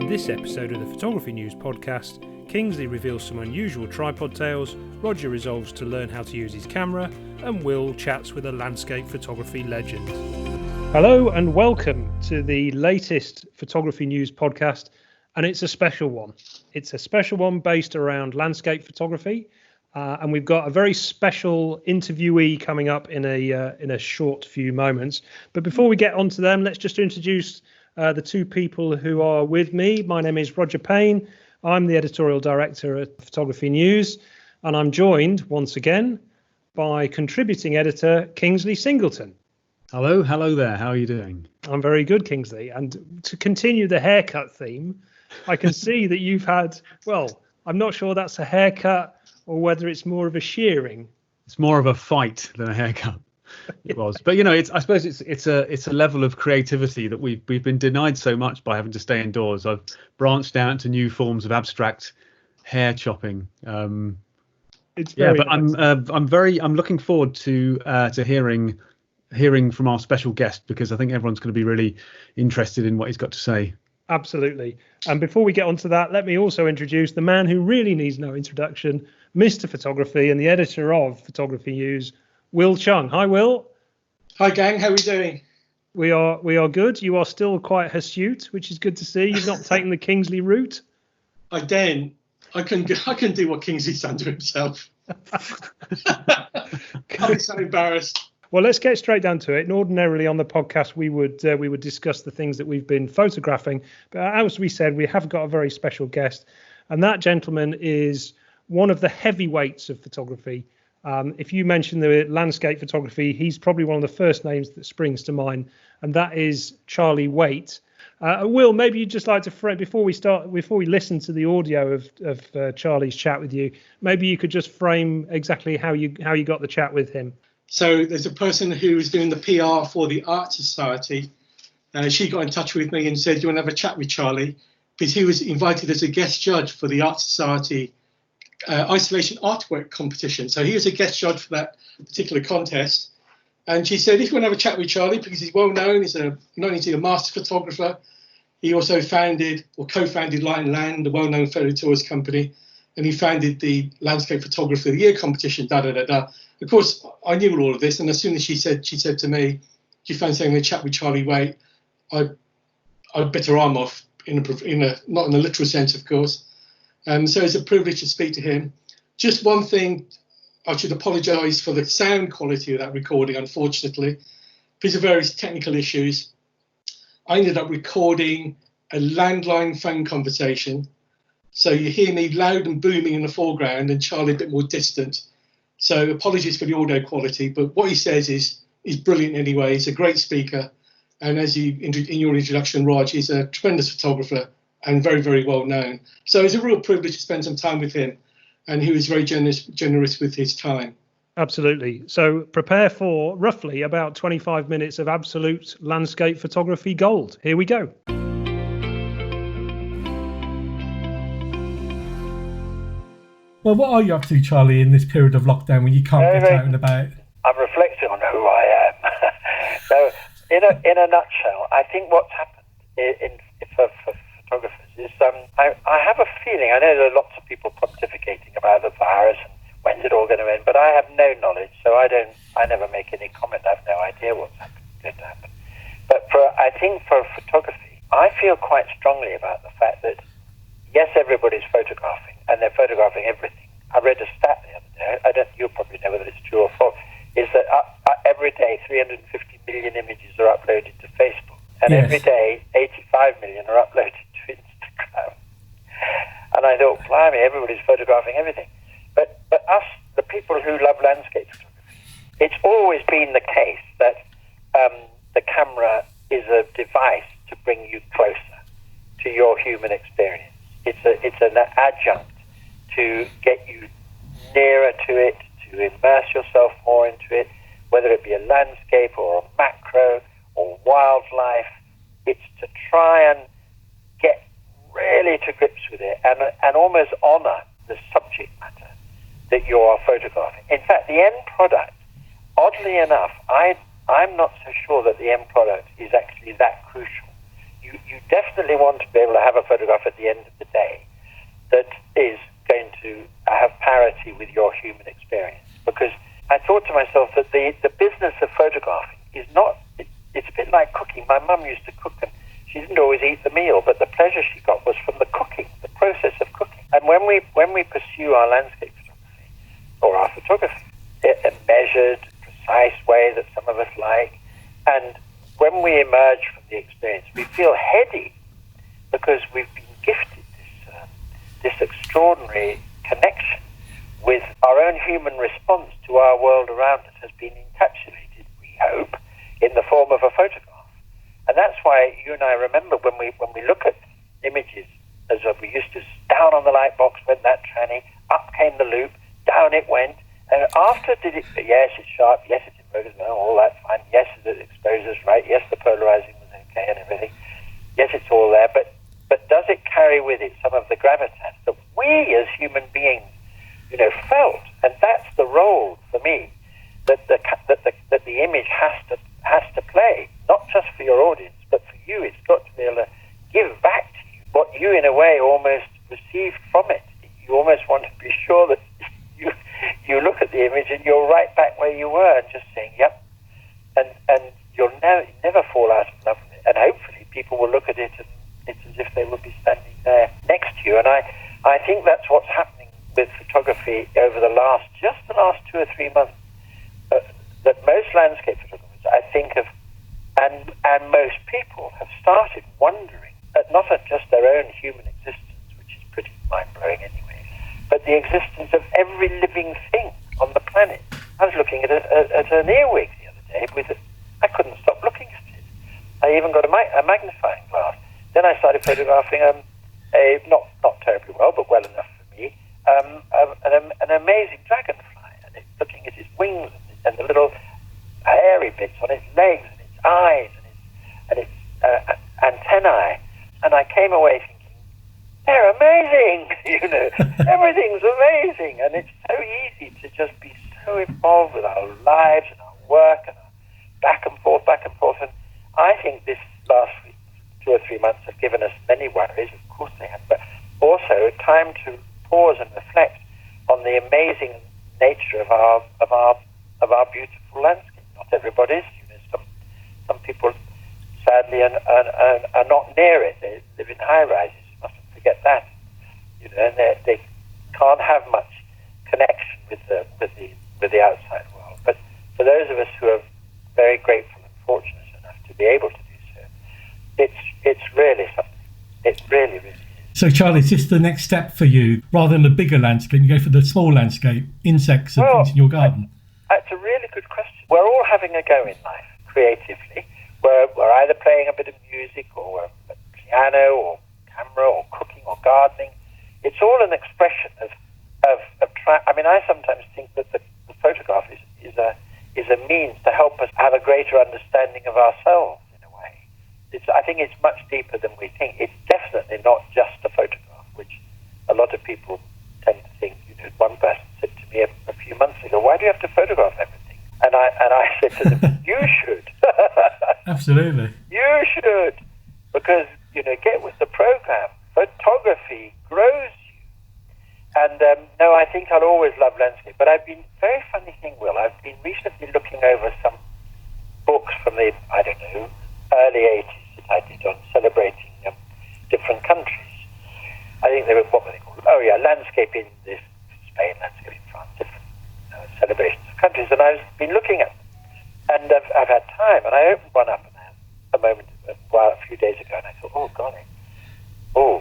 In this episode of the Photography News podcast, Kingsley reveals some unusual tripod tales, Roger resolves to learn how to use his camera, and Will chats with a landscape photography legend. Hello and welcome to the latest Photography News podcast, and it's a special one. It's a special one based around landscape photography, and we've got a very special interviewee coming up in a short few moments. But before we get on to them, let's just introduce the two people who are with me. My name is Roger Payne. I'm the editorial director at Photography News, and I'm joined once again by contributing editor Kingsley Singleton. Hello there. How are you doing? I'm very good, Kingsley. And to continue the haircut theme, I can see that you've had, well, I'm not sure that's a haircut or whether it's more of a shearing. It's more of a fight than a haircut. It was, but you know, I suppose it's a level of creativity that we've been denied so much by having to stay indoors. I've branched out into new forms of abstract hair chopping. It's very but nice. I'm looking forward to hearing from our special guest, because I think everyone's going to be really interested in what he's got to say. Absolutely. And before we get on to that, let me also introduce the man who really needs no introduction, Mr. Photography and the editor of Photography News, Will Chung. Hi, Will. Hi, gang. How are we doing? We are good. You are still quite hirsute, which is good to see. You've not taken the Kingsley route. I can do what Kingsley's done to himself. I'm so embarrassed. Well, let's get straight down to it. And ordinarily on the podcast, we would discuss the things that we've been photographing. But as we said, we have got a very special guest. And that gentleman is one of the heavyweights of photography. If you mention the landscape photography, he's probably one of the first names that springs to mind, and that is Charlie Waite. Will, maybe you'd just like to frame, before we listen to the audio of Charlie's chat with you, maybe you could just frame exactly how you got the chat with him. So there's a person who was doing the PR for the Art Society. She got in touch with me and said, "Do you want to have a chat with Charlie?" Because he was invited as a guest judge for the Art Society isolation artwork competition. So he was a guest judge for that particular contest. And she said, if you want to have a chat with Charlie, because he's well known, he's not only a master photographer, he also founded or co-founded Light and Land, the well-known photo tours company, and he founded the Landscape Photographer of the Year competition, Of course, I knew all of this, and as soon as she said to me, do you fancy having a chat with Charlie Waite? I bit her arm off, not in a literal sense, of course. So it's a privilege to speak to him. Just one thing, I should apologise for the sound quality of that recording, unfortunately. Because of various technical issues, I ended up recording a landline phone conversation. So you hear me loud and booming in the foreground and Charlie a bit more distant. So apologies for the audio quality, but what he says is brilliant anyway. He's a great speaker. And as in your introduction, Raj, he's a tremendous photographer and very, very well known. So it's a real privilege to spend some time with him, and he was very generous with his time. Absolutely. So prepare for roughly about 25 minutes of absolute landscape photography gold. Here we go. Well, what are you up to, Charlie, in this period of lockdown when you can't get out and about? I'm reflecting on who I am. So, in a nutshell, I think what's happened for photographers is I have a feeling, I know there are lots of people pontificating about the virus and when's it all going to end, but I have no knowledge, so I never make any comment. I have no idea what's going to happen. But I think for photography, I feel quite strongly about the fact that yes, everybody's photographing and they're photographing everything. I read a stat the other day, you'll probably know whether it's true or false, is that every day 350 million images are uploaded to Facebook. And yes. Every day, 85 million are uploaded to Instagram. And I thought, blimey, everybody's photographing everything. But us, the people who love landscape photography, it's always been the case that the camera is a device to bring you closer to your human experience. It's an adjunct to get you nearer to it, to immerse yourself more into it, whether it be a landscape or a macro or wildlife. It's to try and get really to grips with it and almost honour the subject matter that you are photographing. In fact, the end product, oddly enough, I'm not so sure that the end product is actually that crucial. You you definitely want to be able to have a photograph at the end of the day that is going to have parity with your human experience. Because I thought to myself that the business of photographing is not, it's a bit like cooking. My mum used to cook, and she didn't always eat the meal, but the pleasure she got was from the cooking, the process of cooking. And when we pursue our landscape photography, or our photography, in a measured, precise way that some of us like, and when we emerge from the experience, we feel heady because we've been gifted this extraordinary connection with our own human response to our world around us has been encapsulated, we hope, in the form of a photograph. And that's why you and I remember when we look at images, as we used to, down on the light box went that tranny, up came the loop, down it went, and after did it, yes, it's sharp, yes, it's in focus, no, all that's fine, yes, it exposes right, yes, the polarizing was okay and everything, yes, it's all there, but does it carry with it some of the gravitas that we as human beings, felt? And that's the role for me that the image has to play, not just for your audience, but for you. It's got to be able to give back to you what you, in a way, almost received from it. You almost want to be sure that you look at the image and you're right back where you were, and just saying, yep, and you'll never fall out of love with it. And hopefully people will look at it and it's as if they would be standing there next to you. And I think that's what's happening with photography over the last 2 or 3 months, that most landscape photographers, I think, have, and most people have started wondering at not just their own human existence, which is pretty mind-blowing anyway, but the existence of every living thing on the planet. I was looking at an earwig the other day I couldn't stop looking at it. I even got a magnifying glass. Then I started photographing not terribly well, but well enough for me, an amazing dragonfly, and looking at its wings and the little hairy bits on its legs and its eyes and its antennae. And I came away thinking, they're amazing, everything's amazing, and it's so easy to just be so involved with our lives and our work and our back and forth. And I think this last week, 2 or 3 months, have given us many worries, of course they have, but also a time to pause and reflect on the amazing nature of our beautiful landscape. Not everybody's, some people sadly are not near it. They live in high rises. You mustn't forget that. And they can't have much connection with the outside world. But for those of us who are very grateful and fortunate enough to be able to do so, it's really something. It really, really is. So, Charlie, is this the next step for you? Rather than the bigger landscape, you go for the small landscape, insects and things in your garden? That's a really good question. We're all having a go in life, creatively. We're either playing a bit of music, or we're at piano, or camera, or cooking, or gardening. It's all an expression of I sometimes think that the photograph is a means to help us have a greater understanding of ourselves, in a way. I think it's much deeper than we think. It's definitely not just a photograph, which a lot of people tend to think. One person said to me a few months ago, "Why do you have to photograph everything?" And I said to them, "You should." Absolutely. You should, because get with the program. Photography grows you. And no, I think I'll always love landscape. But I've been, very funny thing, Will, I've been recently looking over some books from the early 80s that I did on celebrating different countries. I think they were, what were they called? Oh yeah, landscape in Spain, landscape in France, different celebrations of countries. And I've been looking at them. And I've had time, and I opened one up a few days ago, and I thought, oh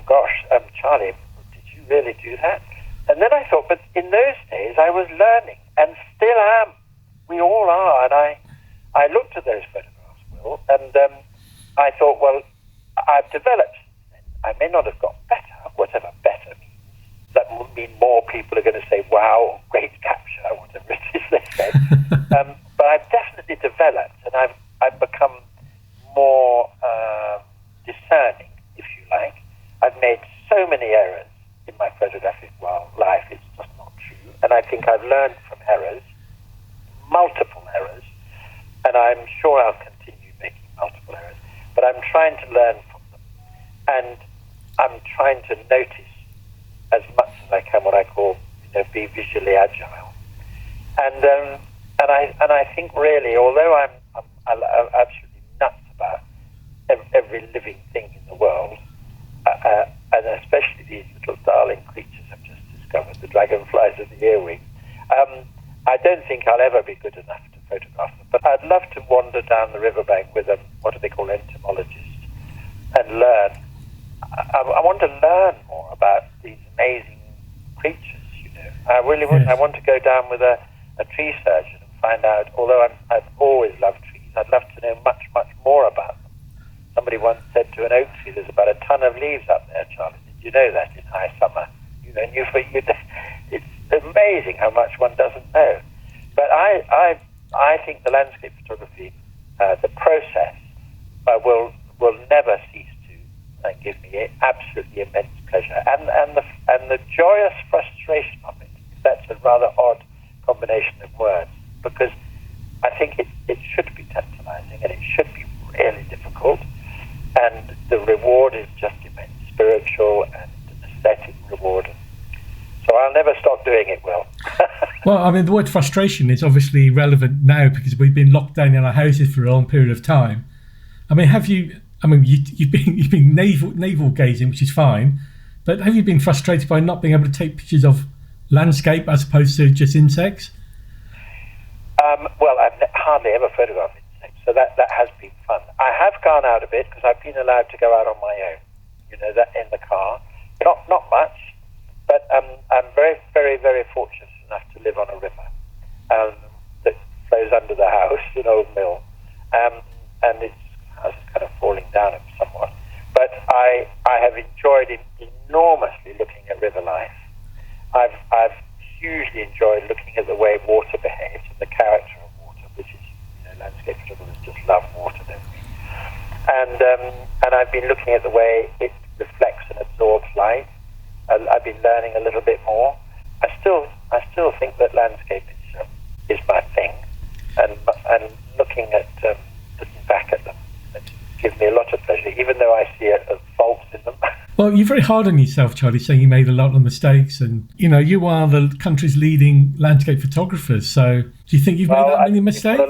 gosh, Charlie, did you really do that? And then I thought, but in those days I was learning, and still am. We all are. And I looked at those photographs, Will, and I thought, well, I've developed. I may not have got better, whatever better means. That would mean more people are going to say, wow, great capture, whatever it is they said. But I've definitely developed, and I've become more discerning, if you like. I've made so many errors in my photographic life, it's just not true. And I think I've learned from errors, multiple errors, and I'm sure I'll continue making multiple errors. But I'm trying to learn from them and I'm trying to notice as much as I can what I call, be visually agile. And I think really, although I'm absolutely nuts about every living thing in the world, and especially these little darling creatures I've just discovered, the dragonflies of the earwig, I don't think I'll ever be good enough to photograph them. But I'd love to wander down the riverbank with a, what do they call, entomologist, and learn. I want to learn more about these amazing creatures, I really would. Yes. I want to go down with a tree surgeon and find out, although I've always loved trees, I'd love to know much, much more about them. Somebody once said to an oak tree, there's about a ton of leaves up there, Charlie. Did you know that in high summer? It's amazing how much one doesn't know. But I think the landscape photography, the process, will never cease to give me absolutely immense pleasure, and the joyous frustration of it. That's a rather odd combination of words, because I think it should be tantalizing and it should be really difficult, and the reward is just immense, spiritual and aesthetic reward. So I'll never stop doing it, Will. Well, I mean, the word frustration is obviously relevant now because we've been locked down in our houses for a long period of time. I mean, you've been navel gazing, which is fine, but have you been frustrated by not being able to take pictures of landscape as opposed to just insects? Well, I've hardly ever photographed insects, so that has been fun. I have gone out a bit because I've been allowed to go out on my own, that in the car. Not much, but I'm very, very, very fortunate enough to live on a river that flows under the house, an old mill, and it's kind of falling down somewhat. But I have enjoyed enormously looking at river life. I've hugely enjoyed looking at the way water behaves and the character of water, which is, landscape photographers just love water, don't we? And I've been looking at the way it reflects and absorbs light. I've been learning a little bit more. I still think that landscape is my thing, and looking back at them, it gives me a lot of pleasure, even though I see faults in them. Well, you're very hard on yourself, Charlie, saying you made a lot of mistakes, and you are the country's leading landscape photographers. So, do you think you've made that many mistakes?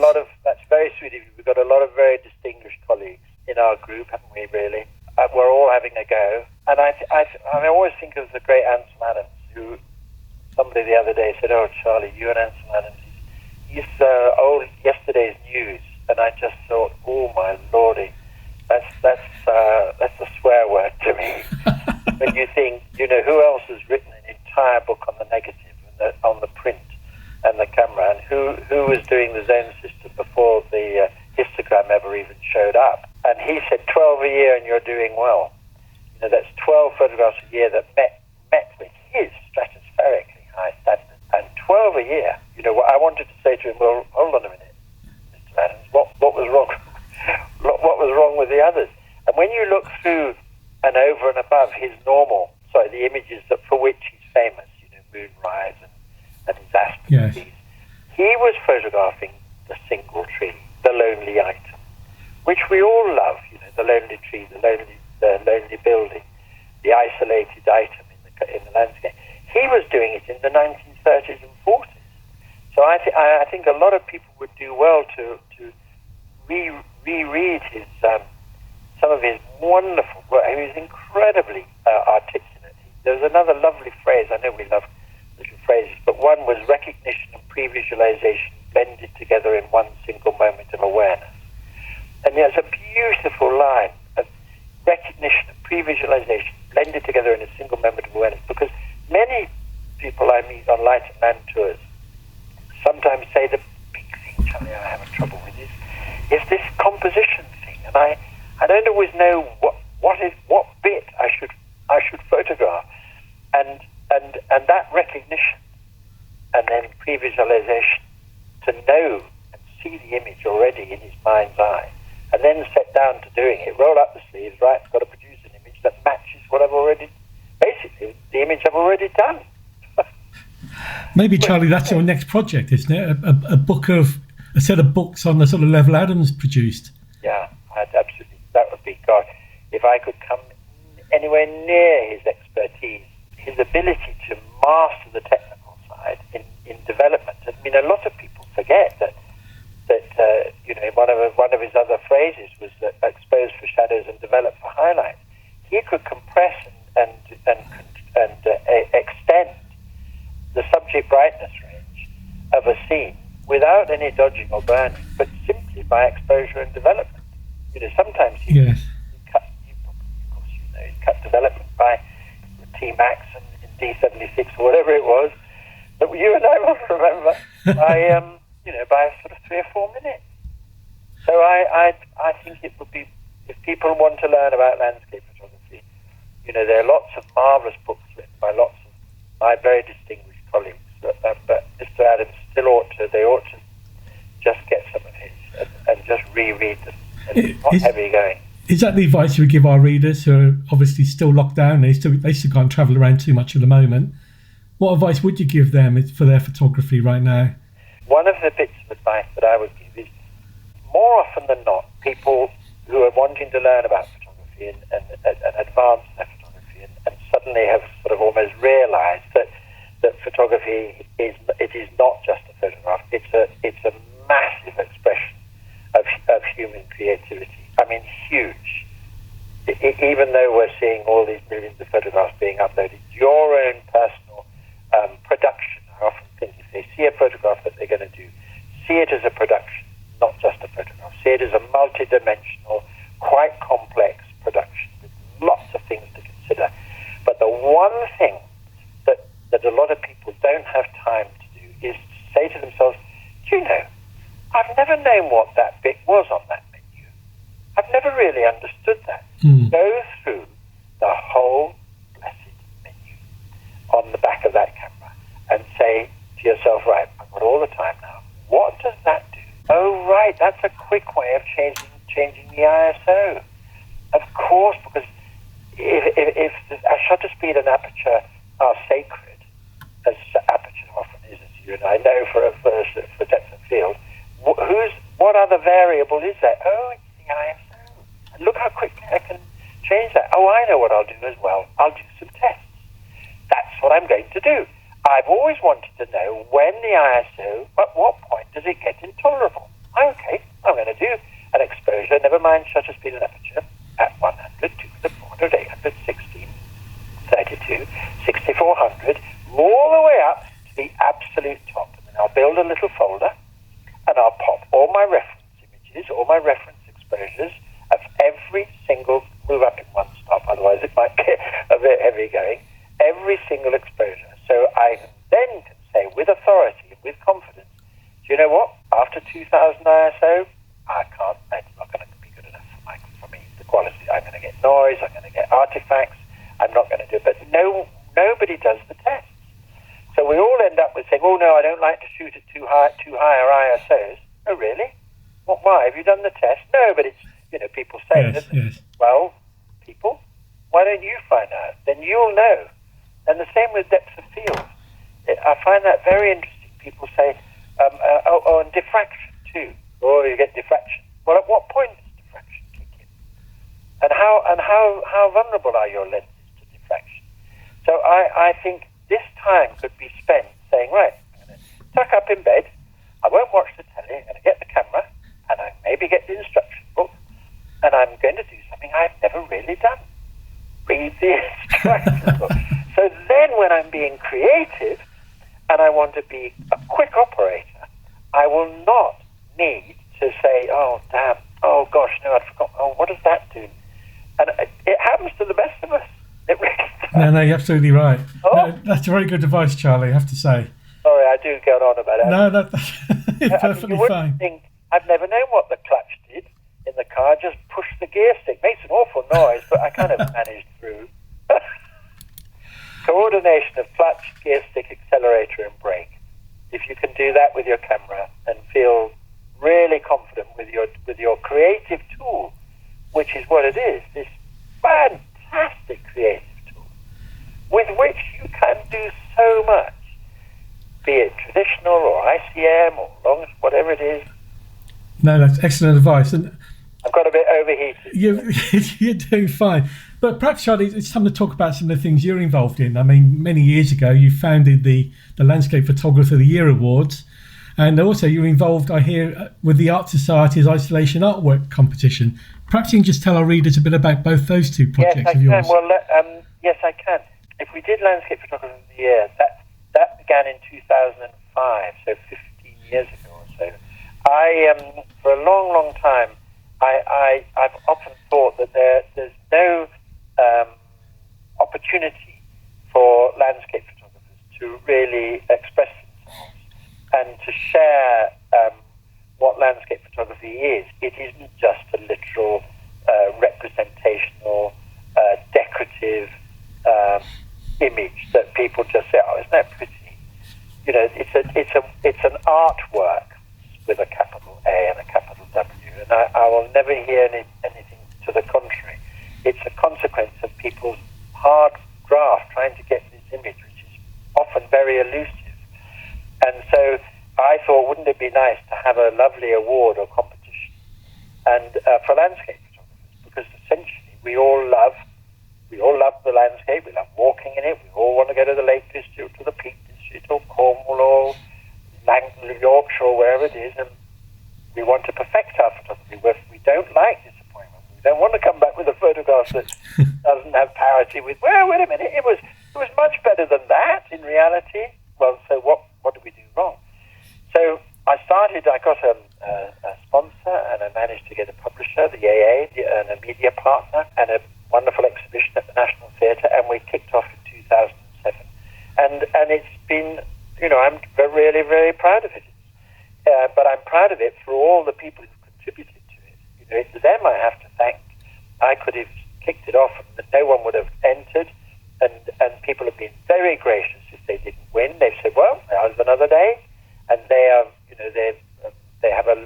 That's very sweet of you. We've got a lot of very distinguished colleagues in our group, haven't we? Really, we're all having a go, and I always think of the great Ansel Adams, who somebody the other day said, "Oh, Charlie, you and Ansel Adams, he's old yesterday's news," and I just thought, "Oh my lordy." That's a swear word to me. When you think, who else has written an entire book on the negative and on the print and the camera, and who was doing the zone system before the histogram ever even showed up? And he said 12 a year and you're doing well. That's 12 photographs a year that met with his stratospherically high standards. And 12 a year. What I wanted to say to him, well, hold on a minute, Mr. Adams, what was wrong? What was wrong with the others? And when you look through and over and above the images for which he's famous, moonrise and his aspen yes. trees, he was photographing the single tree, the lonely item, which we all love, the lonely tree, the lonely building, the isolated item in the landscape. He was doing it in the 1930s and 40s. So I think a lot of people would do well to reread his some of his wonderful work. He was incredibly articulate. There was another lovely phrase. I know we love little phrases, but one was recognition and pre-visualization blended together in one single moment of awareness. And there's a beautiful line of recognition and pre-visualization blended together in a single moment of awareness, because many people I meet on light and land tours sometimes say the big thing, Charlie, I have trouble with is this composition thing, and I don't always know what bit I should photograph, and that recognition and then pre-visualization to know and see the image already in his mind's eye, and then set down to doing it, roll up the sleeves, right, got to produce an image that matches what I've already, basically the image I've already done. Maybe, Charlie, that's your next project, isn't it? A set of books on the sort of level Adams produced. Yeah, absolutely. That would be God. If I could come anywhere near his expertise, his ability to master the technical side in development. I mean, a lot of people forget that one of his other phrases was that expose for shadows and develop for highlights. He could compress and extend the subject brightness range of a scene without any dodging or burning, but simply by exposure and development. Sometimes you cut development by T-Max and D76 or whatever it was that you and I will remember by sort of 3 or 4 minutes. So I think it would be, if people want to learn about landscape photography, there are lots of marvellous books written by lots of my very distinguished colleagues, but Mr. Adams still ought to just get some of his and just reread them. It's not heavy going. Is that the advice you would give our readers who are obviously still locked down? They still can't travel around too much at the moment. What advice would you give them for their photography right now? One of the bits of advice that I would give is, more often than not, people who are wanting to learn about photography and advance their photography and suddenly have sort of almost realised that photography is not just a photograph. It's a massive expression of human creativity. I mean, huge. Even though we're seeing all these millions of photographs being uploaded, your own personal production. I often think if they see a photograph that they're going to do, see it as a production, not just a photograph. See it as a multi-dimensional, quite complex production with lots of things to consider. But the one thing that a lot of people don't have time to do is to say to themselves, do you know, I've never known what that bit was on that menu. I've never really understood that. Go through the whole blessed menu on the back of that camera and say to yourself, right, I've got all the time now. What does that do? Oh, right, that's a quick way of changing the ISO. Of course, because if a shutter speed and aperture are sacred, as aperture often is, as you and I know for depth of field, what other variable is there? Oh, it's the ISO. And look how quickly I can change that. Oh, I know what I'll do as well. I'll do some tests. That's what I'm going to do. I've always wanted to know when the ISO, at what point does it get intolerable? Okay, I'm going to do an exposure, never mind shutter speed and aperture, at 100, 200, 400, 800, 16, 32, 6400, all the way up to the absolute top. And then I'll build a little folder and I'll pop all my reference images, all my reference exposures of every single, move up in one stop, otherwise it might get a bit heavy going, every single exposure. So I then can say with authority and with confidence, do you know what? After 2000 ISO, it's not going to be good enough for me. The quality, I'm going to get noise, I'm going to get artifacts, I'm not going to do it. But nobody does the tests. So we all end up with saying, oh no, I don't like to shoot at too higher ISOs. Oh really? Well, why? Have you done the test? No, but it's, people say that. Yes. Well, people, why don't you find out? Then you'll know. And the same with depth of field. I find that very interesting. People say, and diffraction too. Oh, you get diffraction. Well, at what point does diffraction kick in? And how vulnerable are your lenses to diffraction? So I think this time could be spent saying, right, I'm going to tuck up in bed, I won't watch the telly, I'm going to get the camera, and I maybe get the instruction book, and I'm going to do something I've never really done. Read the instruction book. So then when I'm being creative, and I want to be a quick operator, I will not need to say, oh, damn, oh, gosh, no, I'd forgotten, oh, what does that do? And it happens to the best of us. It really does. No, you're absolutely right. Oh. No, that's a very good advice, Charlie, I have to say. Sorry, I do go on about it. No, that's perfectly fine. Think, I've never known what the clutch did in the car, just push the gear stick. Makes an awful noise, but I kind of managed through. Coordination of clutch, gear stick, accelerator, and brake. If you can do that with your camera and feel really confident with your creative tool, which is what it is, this fantastic creative tool, with which you can do so much, be it traditional or ICM or long, whatever it is. No, that's excellent advice. And I've got a bit overheated. you're doing fine. But perhaps, Charlie, it's time to talk about some of the things you're involved in. I mean, many years ago, you founded the Landscape Photographer of the Year Awards. And also you're involved, I hear, with the Art Society's Isolation Artwork competition. Perhaps you can just tell our readers a bit about both those two projects of yours. Well, yes, I can. If we did Landscape Photographer of the Year, that began in 2005, so 15 years ago or so. For a long, long time, I've often thought that there's no opportunity for landscape photographers to really express themselves and to share what landscape photography is. It isn't just a literal representational, decorative image that people just say, "Oh, isn't that pretty?" You know, it's an artwork with a capital A and a capital W, and I will never hear anything to the contrary. It's a consequence of people's hard graft trying to get this image, which is often very elusive. And so I thought, wouldn't it be nice to have a lovely award or competition and for landscape photographers? Because essentially we all love the landscape. We love walking in it. We all want to go to the Lake District, or the Peak District, or Cornwall, or Yorkshire, or wherever it is, and we want to perfect our photography. We don't like disappointment. We don't want to come back with a photograph that doesn't have parity with. Well, wait a minute, it was much better than that in reality. Well, so what did we do wrong? So I got a sponsor, and I managed to get a publisher, the AA, and a media partner, and a wonderful exhibition at the National Theatre, and we kicked off in 2007. And it's been, I'm really, very proud of it. But I'm proud of it for all the people who've contributed to it. It's them I have to thank. I could have kicked it off and no one would have entered, and people have been very gracious if they didn't win. They've said, well, there's another day, and they are, they have a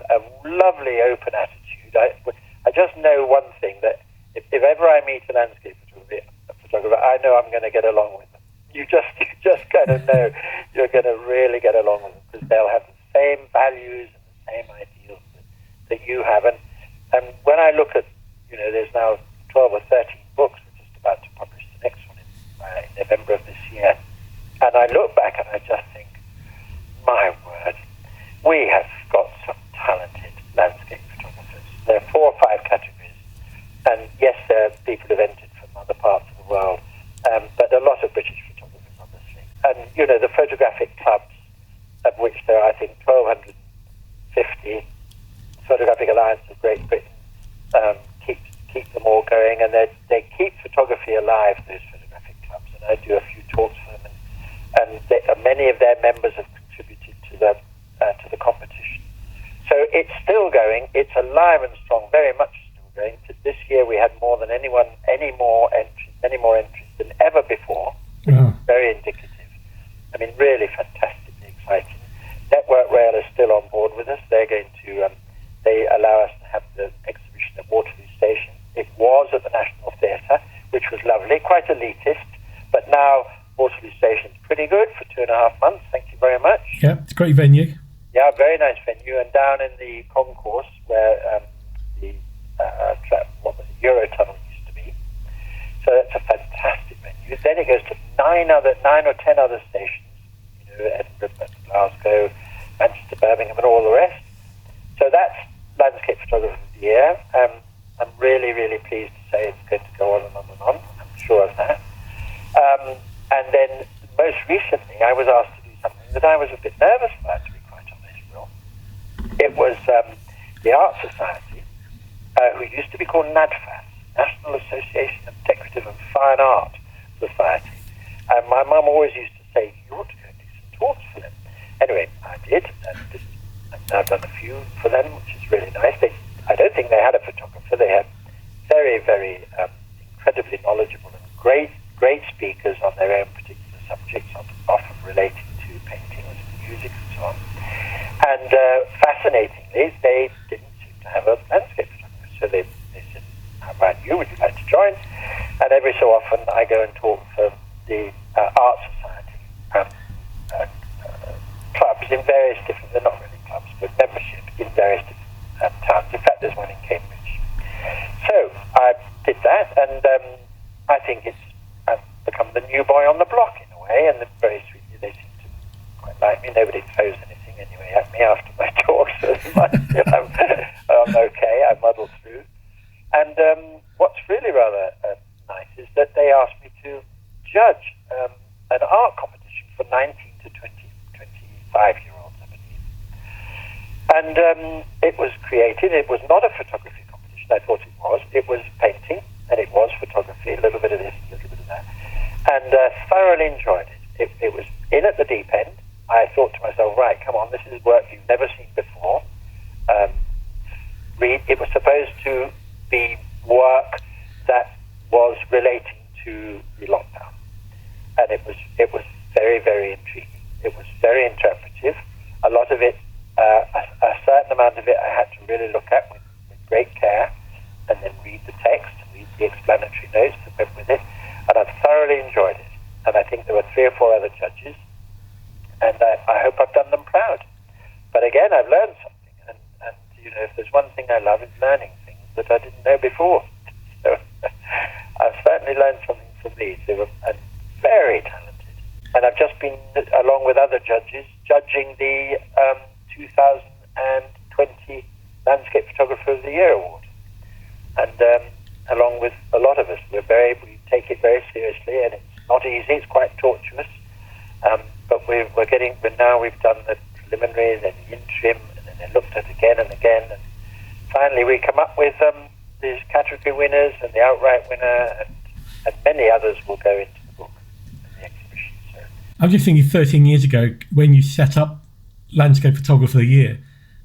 lovely open attitude. I just know one thing, that if ever I meet a landscape photographer, I know I'm going to get along with them. You just kind of know you're going to really get along with them, because they'll have the same values and the same ideals that you have. And when I look at, there's now 12 or 13 books, we're just about to publish the next one in November of this year, and I look back and I just think, my word, we have got some talented landscape photographers. There are 4 or 5 categories, and yes, there are people who've entered from other parts of the world, but a lot of British photographers, obviously. And, the photographic clubs, of which there are, I think, 1,250, Photographic Alliance of Great Britain, keep them all going, and they keep photography alive, those photographic clubs, and I do a few talks for them, and many of their members have contributed to the competition. So it's still going, it's alive and strong, very much still going. This year we had any more entries than ever before, which is very indicative. I mean, really fantastically exciting. Network Rail is still on board with us. They're going to, they allow us to have the exhibition at Waterloo Station. It was at the National Theatre, which was lovely, quite elitist, but now Waterloo Station's pretty good for 2.5 months. Thank you very much. Yeah, it's a great venue. Yeah, very nice venue. And down in the concourse where the Eurotunnel used to be. So that's a fantastic venue. Then it goes to 9 or 10 other stations, Edinburgh, Glasgow, Manchester, Birmingham, and all the rest. So that's Landscape Photographer of the Year. I'm really, really pleased to say it's going to go on and on and on. I'm sure of that. And then most recently, I was asked to do something that I was a bit nervous about, to be quite honest, Will. It was the Art Society, who used to be called NADFAS, National Association of Decorative and Fine Art Society. And my mum always used to say, you ought to go and do some talks for them. Anyway, I did, and I've done a few for them, which is really nice. I don't think they had a photographer. They had very, very incredibly knowledgeable and great speakers on their own particular subjects, often relating to paintings and music and so on. And fascinatingly, they didn't seem to have a landscape photographer. So they said, how about you? Would you like to join? And every so often I go and talk for the Art Society clubs in various different, they're not really clubs, but membership in various different towns. In fact, there's one in Cambridge. So I did that, and I think it's become the new boy on the block in a way, and very sweetly they seem to quite like me. Nobody throws anything anyway at me after my talk, so I'm okay. I muddle through. And what's really rather nice is that they asked me to judge an art competition for 19 to 25-year-olds, I believe. And it was created. It was not a photography competition. I thought it was. It was painting, and it was photography, a little bit of this, a little bit of that. And thoroughly enjoyed it. It was in at the deep end. I thought to myself, right, come on, this is work you've never seen before. It was supposed to be work that was relating to the lockdown. And it was very, very intriguing. It was very interpretive. A lot of it, a certain amount of it I had to really look at with great care, and then read the text, read the explanatory notes that went with it, and I thoroughly enjoyed it. And I think there were 3 or 4 other judges, and I hope I've done them proud. But again, I've learned something, and if there's one thing I love, it's learning things that I didn't know before. So I've certainly learned something from these. They were very talented, and I've just been, along with other judges, judging the 2020 Landscape Photographer of the Year award. And along with a lot of us, we take it very seriously, and it's not easy. It's quite tortuous. But we've done the preliminary, then the interim, and then they looked at it again and again. And finally, we come up with these category winners and the outright winner, and many others will go into the book and the exhibition. So I'm just thinking 13 years ago, when you set up Landscape Photographer of the Year,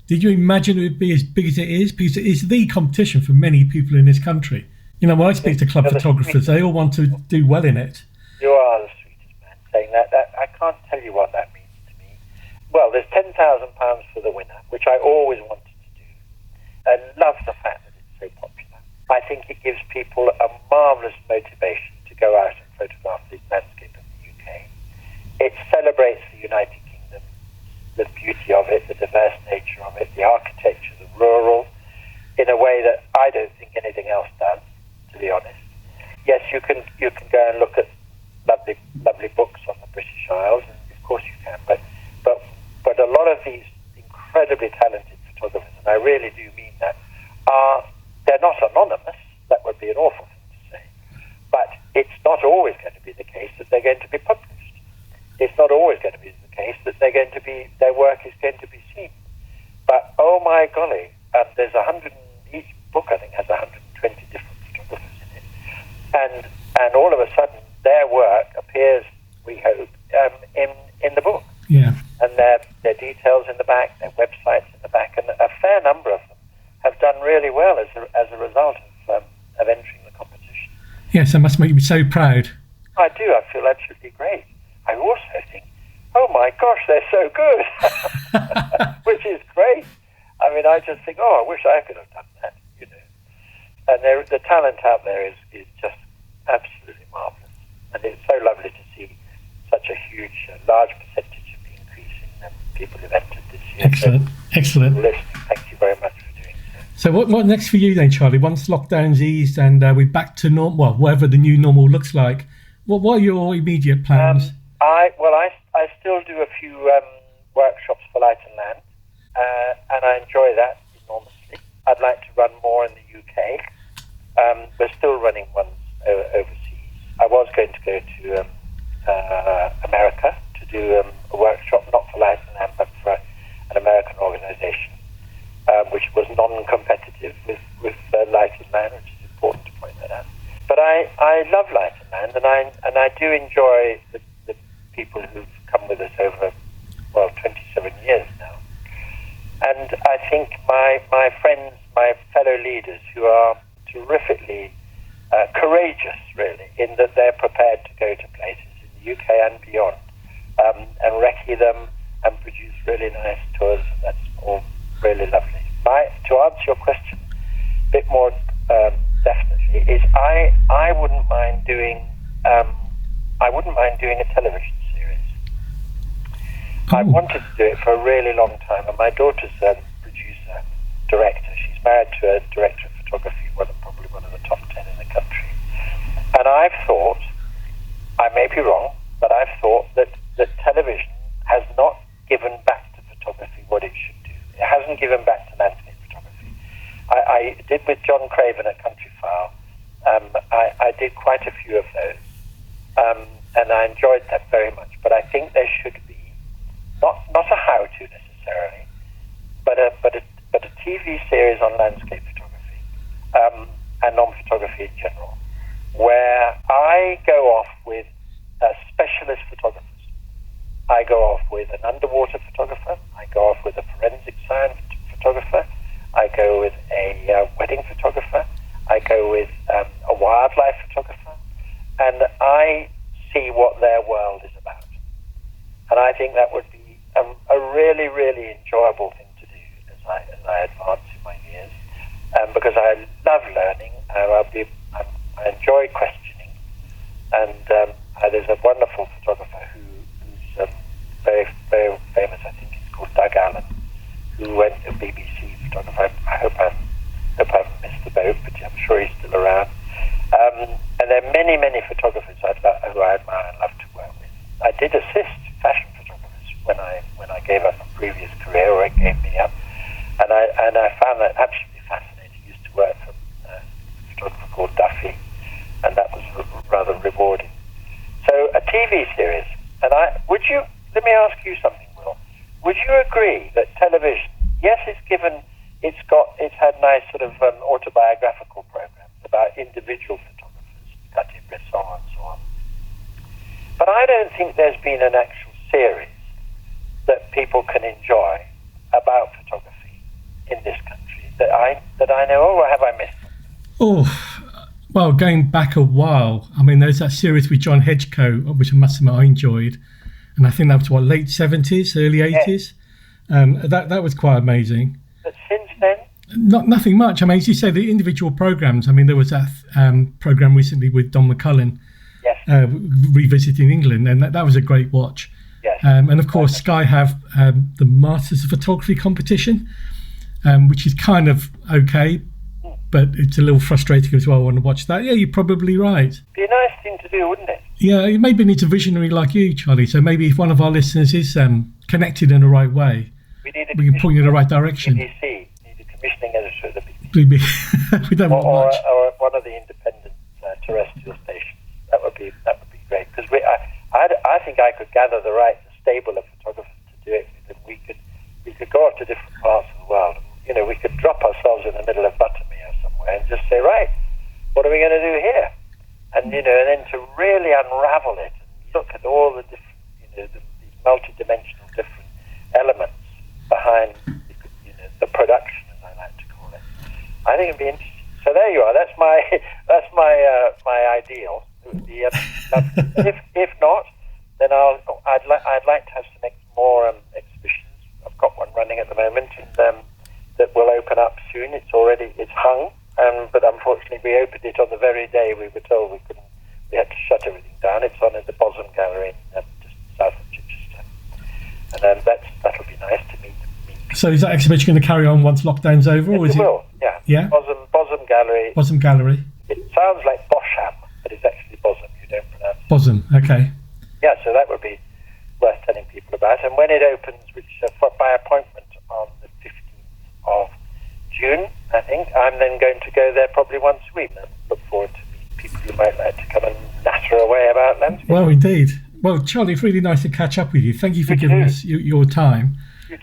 did you imagine it would be as big as it is? Because it is the competition for many people in this country. When I speak to club photographers, they all want to do well in it. You are the sweetest man saying that. I can't tell you what that means to me. Well, there's £10,000 for the winner, which I always wanted to do. I love the fact that it's so popular. I think it gives people a marvellous motivation to go out and photograph the landscape of the UK. It celebrates the United Kingdom, the beauty of it, the diverse nature of it, the architecture, the rural, in a way that I don't think anything else does, to be honest. Yes, you can go and look at lovely books on the British Isles, and of course you can, but a lot of these incredibly talented photographers, and I really do mean that, they're not anonymous. That would be an awful thing to say. But it's not always going to be the case that they're going to be published. It's not always going to be the case that their work is going to be seen. But oh my golly, there's each book I think has 120 different photographers in it, and all of a sudden their work appears, we hope, in the book. Yeah. And their details in the back, their websites in the back, and a fair number of them have done really well as a result of entering the competition. Yes, that must make me so proud. I do. I feel absolutely great. I also think, oh my gosh, they're so good, which is great. I mean, I just think, I wish I could have done that, And the talent out there is just absolutely marvellous. And it's so lovely to see such a huge, large percentage of the increase in people who've entered this year. Excellent, excellent. Thank you very much for doing so. So what next for you then, Charlie? Once lockdown's eased and we're back to normal, well, whatever the new normal looks like, what are your immediate plans? I still do a few workshops for Light and Land, and I enjoy that enormously. I'd like to run more in the UK. We're still running ones overseas. I was going to go to America to do a workshop, not for Light and Land, but for an American organisation, which was non-competitive with Light and Land, which is important to point that out. But I love Light and Land, and I do enjoy the people who've come with us over 27 years now. And I think my friends, my fellow leaders, who are terrifically courageous, really, in that they're prepared to go to places in the UK and beyond, and recce them and produce really nice tours. And that's all really lovely. To answer your question a bit more definitely, is I wouldn't mind doing a television series. I wanted to do it for a really long time, and my daughter's producer, director. She's married to a director of photography, probably one of the top 10 in the country. And I've thought, I may be wrong, but I've thought that television has not given back to photography what it should do. It hasn't given back to landscape photography. I did with John Craven at Countryfile. I did quite a few of those, and I enjoyed that very much. But I think there should be not a how-to necessarily, but a TV series on landscape photography and on photography in general, where I go off with specialist photographers. I go off with an underwater photographer. I go off with a forensic science photographer. I go with a wedding photographer. I go with a wildlife photographer, and I see what their world is about. And I think that would be a really, really enjoyable thing to do as I advance in my years, because I love learning. I enjoy questioning, and there's a wonderful photographer who's very, very famous. I think he's called Doug Allen, who went to BBC photographer. I hope I haven't missed the boat, but I'm sure he's still around. And there are many, many photographers who I admire and love to work with. I did assist fashion photographers when I gave up a previous career, or it gave me up, and I found that absolutely fascinating. I used to work for a photographer called Duffy, and that was rather rewarding. So a TV series, and let me ask you something, Will. Would you agree that television, yes, it's had nice sort of autobiographical programs about individual photographers, Cartier-Bresson and so on, but I don't think there's been an actual series that people can enjoy about photography in this country that I know. Or have I missed something? Oh, well, going back a while, I mean, there's that series with John Hedgecoe, which I must admit I enjoyed, and I think that was late 70s, early 80s. That was quite amazing. But since then, nothing much. I mean, as you say, the individual programs. I mean, there was that program recently with Don McCullin, yes, revisiting England, and that was a great watch. Yes. And of course, Sky have the Masters of Photography competition, which is kind of okay, but it's a little frustrating as well. I want to watch that. Yeah, you're probably right. Be a nice thing to do, wouldn't it? Yeah, it maybe needs a visionary like you, Charlie. So maybe if one of our listeners is connected in the right way, we can point you in the right direction. BBC need a commissioning editor of the BBC. We don't want much. Or one of the independent terrestrial stations. That would be great, because I think I could gather the right stable of photographers to do it, and we could go off to different parts of the world. You know, we could drop ourselves in the middle of Buttermere somewhere and just say, right, what are we going to do here? And and then to really unravel it and look at all the different, these multi-dimensional different elements behind, the production, as I like to call it. I think it'd be interesting. So there you are. That's my ideal. It would be, if not, then I'd like to have some more exhibitions. I've got one running at the moment, and that will open up soon. It's hung, but unfortunately we opened it on the very day we were told we had to shut everything down. It's on at the Bosom Gallery, just south of Chichester, and that'll be nice to meet. So is that exhibition going to carry on once lockdown's over, or is it? It will, yeah. Yeah. Bosom Gallery. Bosom Gallery. It sounds like Bosham, but it's actually Bosom. You don't pronounce it. Bosom. Okay. Yeah, so that would be worth telling people about. And when it opens, which by appointment on the 15th of June, I think, I'm then going to go there probably once a week and look forward to meet people who might like to come and natter away about landscape. Well, indeed. Well, Charlie, it's really nice to catch up with you. Thank you for giving us your time.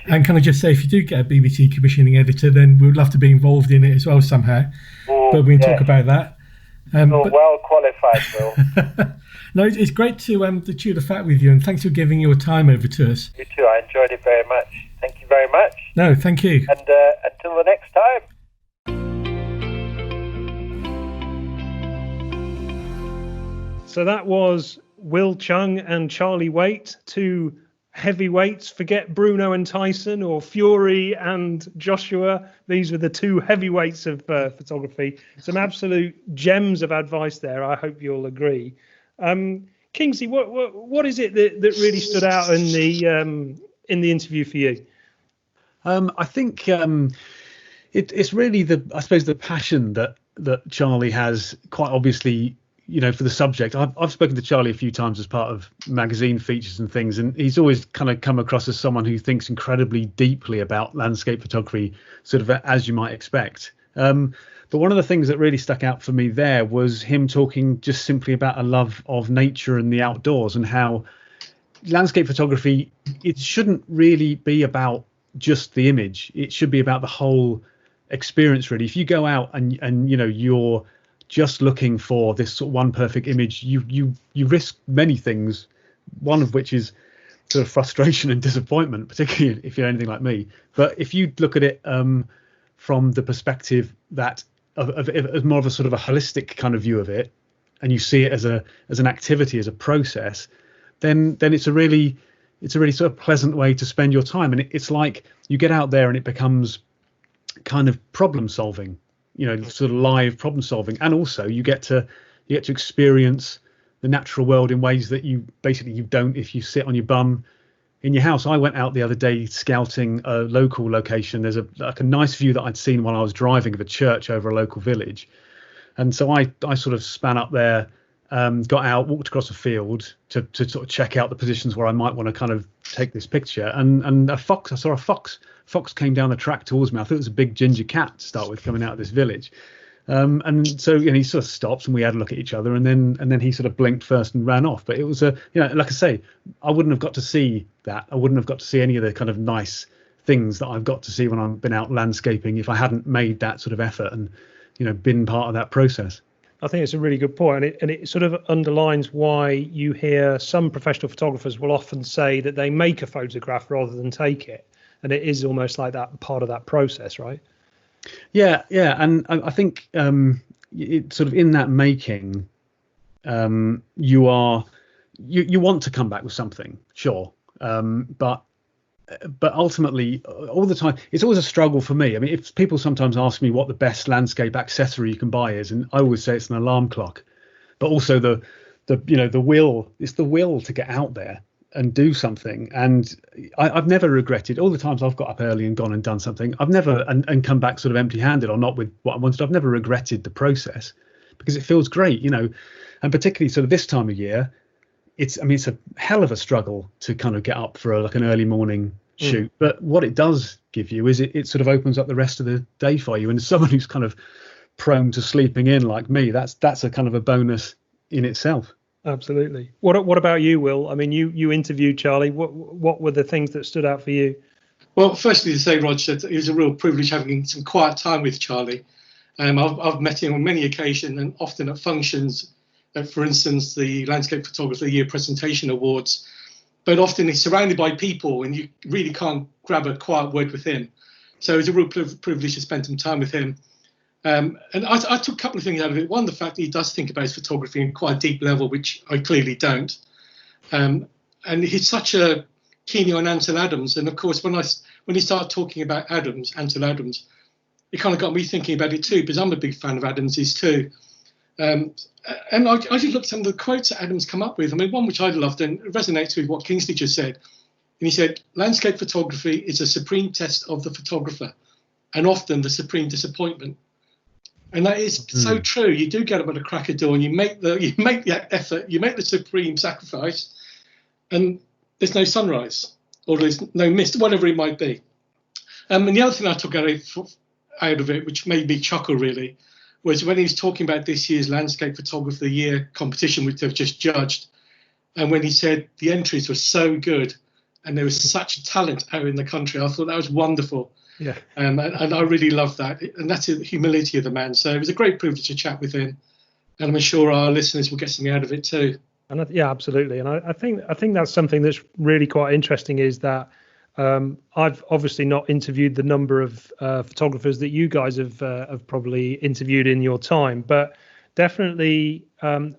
And can I just say, if you do get a BBC commissioning editor, then we would love to be involved in it as well somehow. But we can talk about that. Well qualified, Bill. No, it's great to chew the fat with you, and thanks for giving your time over to us. You too. I enjoyed it very much. Thank you very much. No, thank you. And until the next time. So that was Will Chung and Charlie Waite, two heavyweights. Forget Bruno and Tyson, or Fury and Joshua. These were the two heavyweights of photography. Some absolute gems of advice there. I hope you'll agree. Kingsley, what is it that really stood out in the interview for you? I think it's really the passion that Charlie has quite obviously for the subject. I've spoken to Charlie a few times as part of magazine features and things, and he's always kind of come across as someone who thinks incredibly deeply about landscape photography, sort of as you might expect. But one of the things that really stuck out for me there was him talking just simply about a love of nature and the outdoors, and how landscape photography, it shouldn't really be about just the image. It should be about the whole experience, really. If you go out and you're just looking for this sort of one perfect image, you risk many things, one of which is sort of frustration and disappointment, particularly if you're anything like me. But if you look at it from the perspective that of more of a sort of a holistic kind of view of it, and you see it as an activity, as a process, then it's a really sort of pleasant way to spend your time. And it's like you get out there and it becomes kind of problem solving, sort of live problem solving, and also you get to experience the natural world in ways that you don't if you sit on your bum in your house. I went out the other day scouting a local location. There's a nice view that I'd seen while I was driving of a church over a local village, and so I sort of span up there, got out, walked across a field to sort of check out the positions where I might want to kind of take this picture, and I saw a fox came down the track towards me. I thought it was a big ginger cat to start with, coming out of this village. And so he sort of stopped and we had a look at each other, and then he sort of blinked first and ran off. But it was like I say, I wouldn't have got to see that. I wouldn't have got to see any of the kind of nice things that I've got to see when I've been out landscaping if I hadn't made that sort of effort and been part of that process. I think it's a really good point, and it sort of underlines why you hear some professional photographers will often say that they make a photograph rather than take it, and it is almost like that part of that process, right? Yeah, and I think it sort of in that making, you want to come back with something, sure, but ultimately, all the time, it's always a struggle for me. I mean, if people sometimes ask me what the best landscape accessory you can buy is, and I always say it's an alarm clock, but also the will. It's the will to get out there and do something. And I've never regretted all the times I've got up early and gone and done something. I've never and come back sort of empty-handed or not with what I wanted. I've never regretted the process because it feels great, and particularly sort of this time of year. It's a hell of a struggle to kind of get up for an early morning shoot. But what it does give you is it sort of opens up the rest of the day for you. And as someone who's kind of prone to sleeping in like me, that's a kind of a bonus in itself. Absolutely. What about you, Will? I mean, you interviewed Charlie. What were the things that stood out for you? Well, firstly to say, Roger, it was a real privilege having some quiet time with Charlie. I've met him on many occasions and often at functions. For instance, the Landscape Photographer of the Year presentation awards, but often he's surrounded by people and you really can't grab a quiet word with him. So it's a real privilege to spend some time with him. And I took a couple of things out of it. One, the fact that he does think about his photography in quite a deep level, which I clearly don't. And he's such a keen on Ansel Adams. And of course, when he started talking about Ansel Adams, it kind of got me thinking about it too, because I'm a big fan of Adams's too. And I just looked at some of the quotes that Adams come up with. I mean, one which I loved and resonates with what Kingsley just said. And he said, landscape photography is a supreme test of the photographer and often the supreme disappointment. And that is so true. You do get up at the crack of dawn and you make the effort, you make the supreme sacrifice, and there's no sunrise or there's no mist, whatever it might be. And the other thing I took out of it, which made me chuckle really, was when he was talking about this year's Landscape Photographer of the Year competition, which they've just judged. And when he said the entries were so good and there was such talent out in the country, I thought that was wonderful. Yeah. And I really love that. And that's the humility of the man. So it was a great privilege to chat with him. And I'm sure our listeners will get something out of it too. And yeah, absolutely. And I think that's something that's really quite interesting is that I've obviously not interviewed the number of photographers that you guys have probably interviewed in your time, but definitely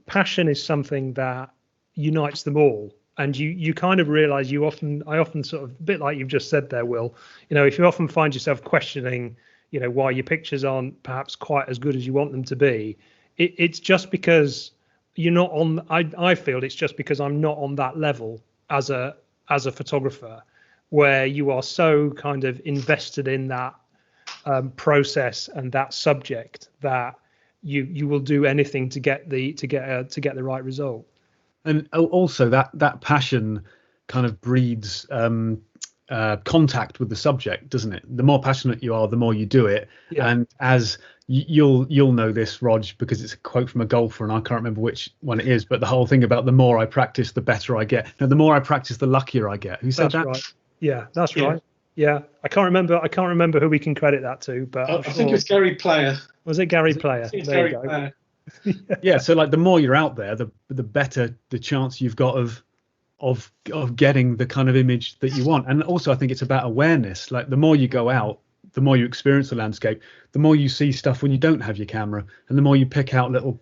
passion is something that unites them all. And you kind of realize I often sort of, a bit like you've just said there, Will, if you often find yourself questioning, why your pictures aren't perhaps quite as good as you want them to be, it's just because you're not on, I feel it's just because I'm not on that level as a photographer, where you are so kind of invested in that process and that subject that you will do anything to get the right result. And also that passion kind of breeds contact with the subject, doesn't it? The more passionate you are, the more you do it. Yeah. And as you'll know this, Rog, because it's a quote from a golfer, and I can't remember which one it is, but the whole thing about the more I practice, the better I get. No, the more I practice, the luckier I get. Who said that? Right. Yeah, that's right. Yeah, I can't remember who we can credit that to, but I think it was Gary Player. Was it Gary Player? There you go. Player. Yeah, so like the more you're out there, the better the chance you've got of getting the kind of image that you want. And also I think it's about awareness. Like the more you go out, the more you experience the landscape, the more you see stuff when you don't have your camera, and the more you pick out little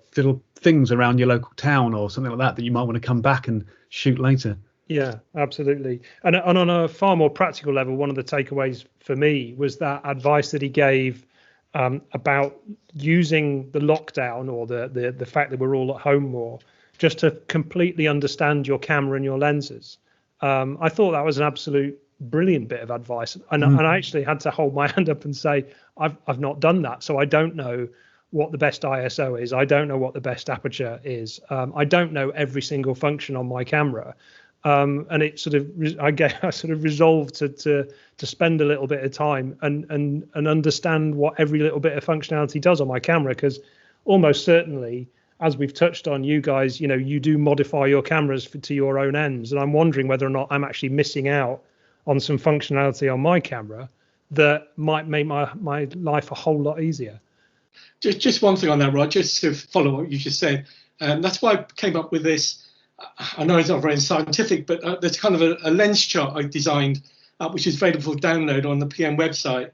things around your local town or something like that you might want to come back and shoot later. Yeah, absolutely. And on a far more practical level, one of the takeaways for me was that advice that he gave about using the lockdown or the fact that we're all at home more, just to completely understand your camera and your lenses. I thought that was an absolute brilliant bit of advice, and I actually had to hold my hand up and say I've not done that, so I don't know what the best ISO is. I don't know what the best aperture is. I don't know every single function on my camera, and it sort of I sort of resolved to spend a little bit of time and understand what every little bit of functionality does on my camera, because almost certainly, as we've touched on, you guys, you do modify your cameras to your own ends. And I'm wondering whether or not I'm actually missing out on some functionality on my camera that might make my life a whole lot easier. Just one thing on that, Rod, just to follow what you just said. That's why I came up with this. I know it's not very scientific, but there's kind of a lens chart I designed, which is available for download on the PM website.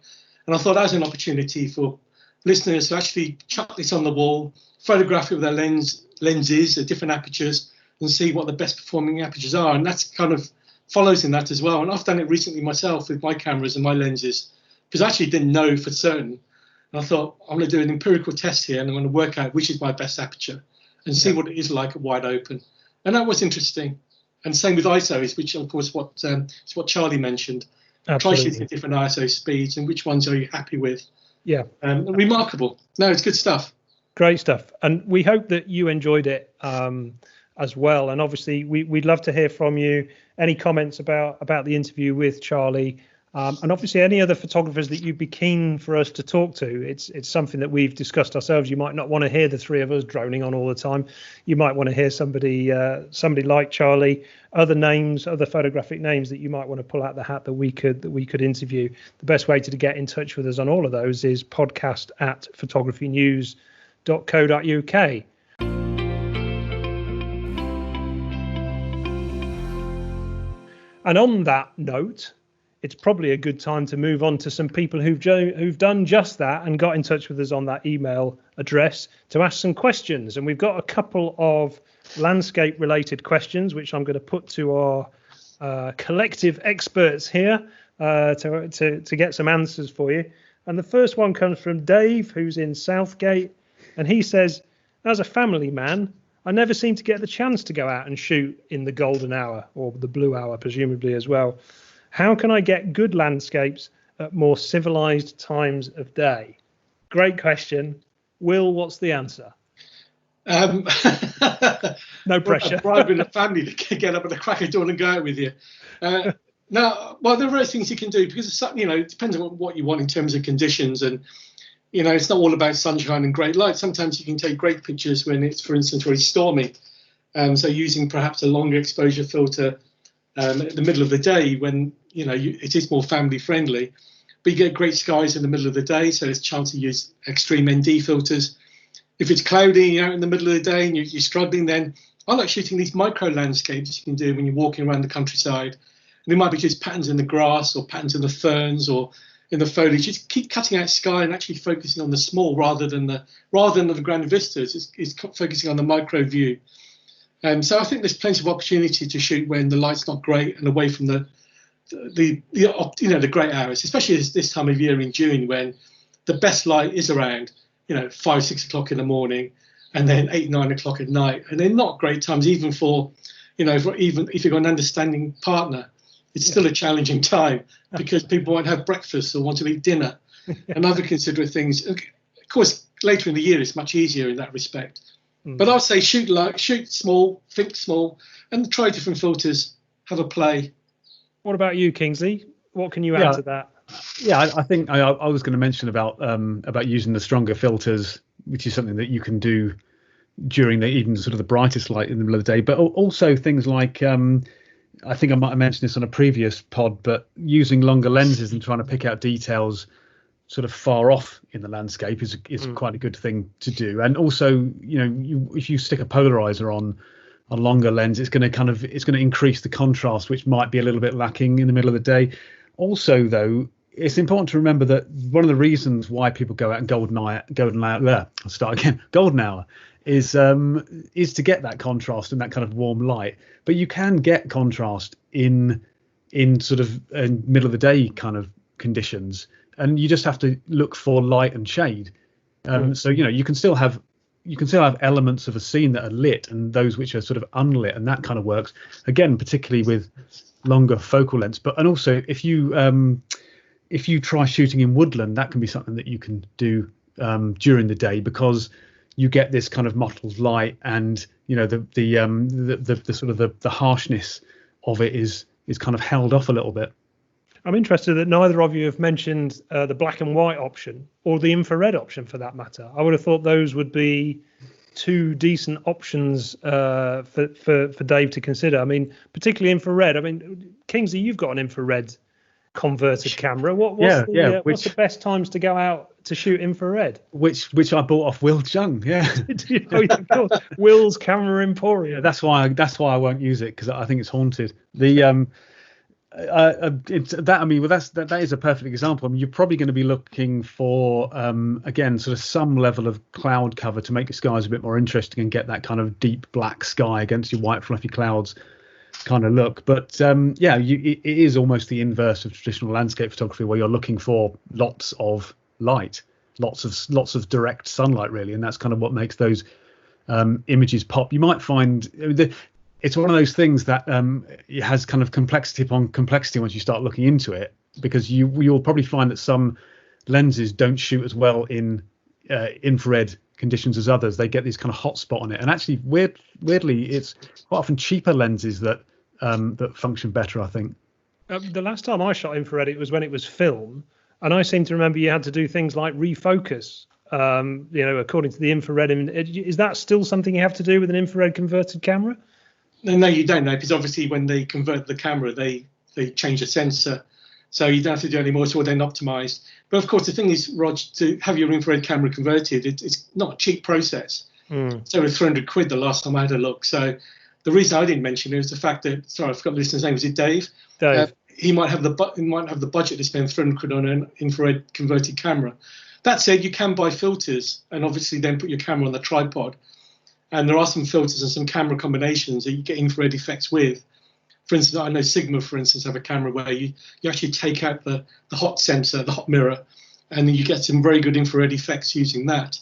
And I thought that was an opportunity for listeners to actually chuck this on the wall, photograph it with their lenses at different apertures, and see what the best performing apertures are. And that's kind of follows in that as well. And I've done it recently myself with my cameras and my lenses, because I actually didn't know for certain. And I thought, I'm going to do an empirical test here, and I'm going to work out which is my best aperture and see what it is like at wide open. And that was interesting. And same with ISOs, which of course is what Charlie mentioned. Absolutely. Try shooting at different ISO speeds and which ones are you happy with. Yeah. Remarkable. No, it's good stuff. Great stuff. And we hope that you enjoyed it as well. And obviously, we'd love to hear from you. Any comments about the interview with Charlie? And obviously, any other photographers that you'd be keen for us to talk to. It's something that we've discussed ourselves. You might not want to hear the three of us droning on all the time. You might want to hear somebody like Charlie, other photographic names that you might want to pull out the hat that we could interview. The best way to get in touch with us on all of those is podcast@photographynews.co.uk. And on that note, it's probably a good time to move on to some people who've done just that and got in touch with us on that email address to ask some questions. And we've got a couple of landscape related questions, which I'm going to put to our collective experts here to get some answers for you. And the first one comes from Dave, who's in Southgate. And he says, as a family man, I never seem to get the chance to go out and shoot in the golden hour, or the blue hour, presumably as well. How can I get good landscapes at more civilized times of day? Great question. Will, what's the answer? No pressure. Bribing the family to get up at the crack of dawn and go out with you. Well, there are various things you can do, because it depends on what you want in terms of conditions, and it's not all about sunshine and great light. Sometimes you can take great pictures when it's, for instance, really stormy. So using perhaps a longer exposure filter at the middle of the day when it is more family friendly, but you get great skies in the middle of the day, so there's a chance to use extreme ND filters. If it's cloudy out in the middle of the day and you're struggling, then I like shooting these micro landscapes you can do when you're walking around the countryside. And it might be just patterns in the grass or patterns in the ferns or in the foliage. Just keep cutting out sky and actually focusing on the small rather than the grand vistas. It's focusing on the micro view. So I think there's plenty of opportunity to shoot when the light's not great and away from the great hours, especially this time of year in June, when the best light is around 5-6 o'clock in the morning, and then 8-9 o'clock at night. And they're not great times, even for even if you've got an understanding partner. It's still a challenging time because people won't have breakfast or want to eat dinner and other considerate things. Of course, later in the year, it's much easier in that respect. But I'll say shoot small, think small, and try different filters. Have a play. What about you, Kingsley? What can you add to that? Yeah, I think I was going to mention about using the stronger filters, which is something that you can do during even sort of the brightest light in the middle of the day. But also things like, I think I might have mentioned this on a previous pod, but using longer lenses and trying to pick out details sort of far off in the landscape is quite a good thing to do. And also, if you stick a polarizer on a longer lens, it's going to increase the contrast, which might be a little bit lacking in the middle of the day. Also, though, it's important to remember that one of the reasons why people go out in golden hour is to get that contrast and that kind of warm light. But you can get contrast in sort of middle of the day kind of conditions, and you just have to look for light and shade. So you can still have elements of a scene that are lit and those which are sort of unlit, and that kind of works again, particularly with longer focal lengths. And also if you try shooting in woodland, that can be something that you can do during the day, because you get this kind of mottled light, and the sort of the harshness of it is kind of held off a little bit. I'm interested that neither of you have mentioned the black and white option or the infrared option, for that matter. I would have thought those would be two decent options for Dave to consider. I mean, particularly infrared. I mean, Kingsley, you've got an infrared converted camera. What's the best times to go out to shoot infrared? Which I bought off Will Chung. Yeah. Will's Camera Emporium. Yeah, that's why I won't use it, because I think it's haunted. That is a perfect example. I mean, you're probably going to be looking for again sort of some level of cloud cover to make the skies a bit more interesting and get that kind of deep black sky against your white fluffy clouds kind of look. But it is almost the inverse of traditional landscape photography, where you're looking for lots of light, lots of direct sunlight, really, and that's kind of what makes those images pop. You might find it's one of those things that it has kind of complexity upon complexity once you start looking into it, because you'll probably find that some lenses don't shoot as well in infrared conditions as others. They get this kind of hot spot on it, and actually weirdly it's quite often cheaper lenses that function better, I think. The last time I shot infrared, it was when it was film, and I seem to remember you had to do things like refocus according to the infrared. Is that still something you have to do with an infrared converted camera? No, you don't know, because obviously when they convert the camera, they change the sensor. So you don't have to do any more. It's all then optimized. But of course, the thing is, Rog, to have your infrared camera converted, it's not a cheap process. So it was £300 the last time I had a look. So the reason I didn't mention it was the fact that, sorry, I forgot the listener's name. Was it Dave? Dave. He might have the budget to spend £300 on an infrared converted camera. That said, you can buy filters and obviously then put your camera on the tripod. And there are some filters and some camera combinations that you get infrared effects with. For instance, I know Sigma, for instance, have a camera where you actually take out the hot sensor, the hot mirror, and then you get some very good infrared effects using that.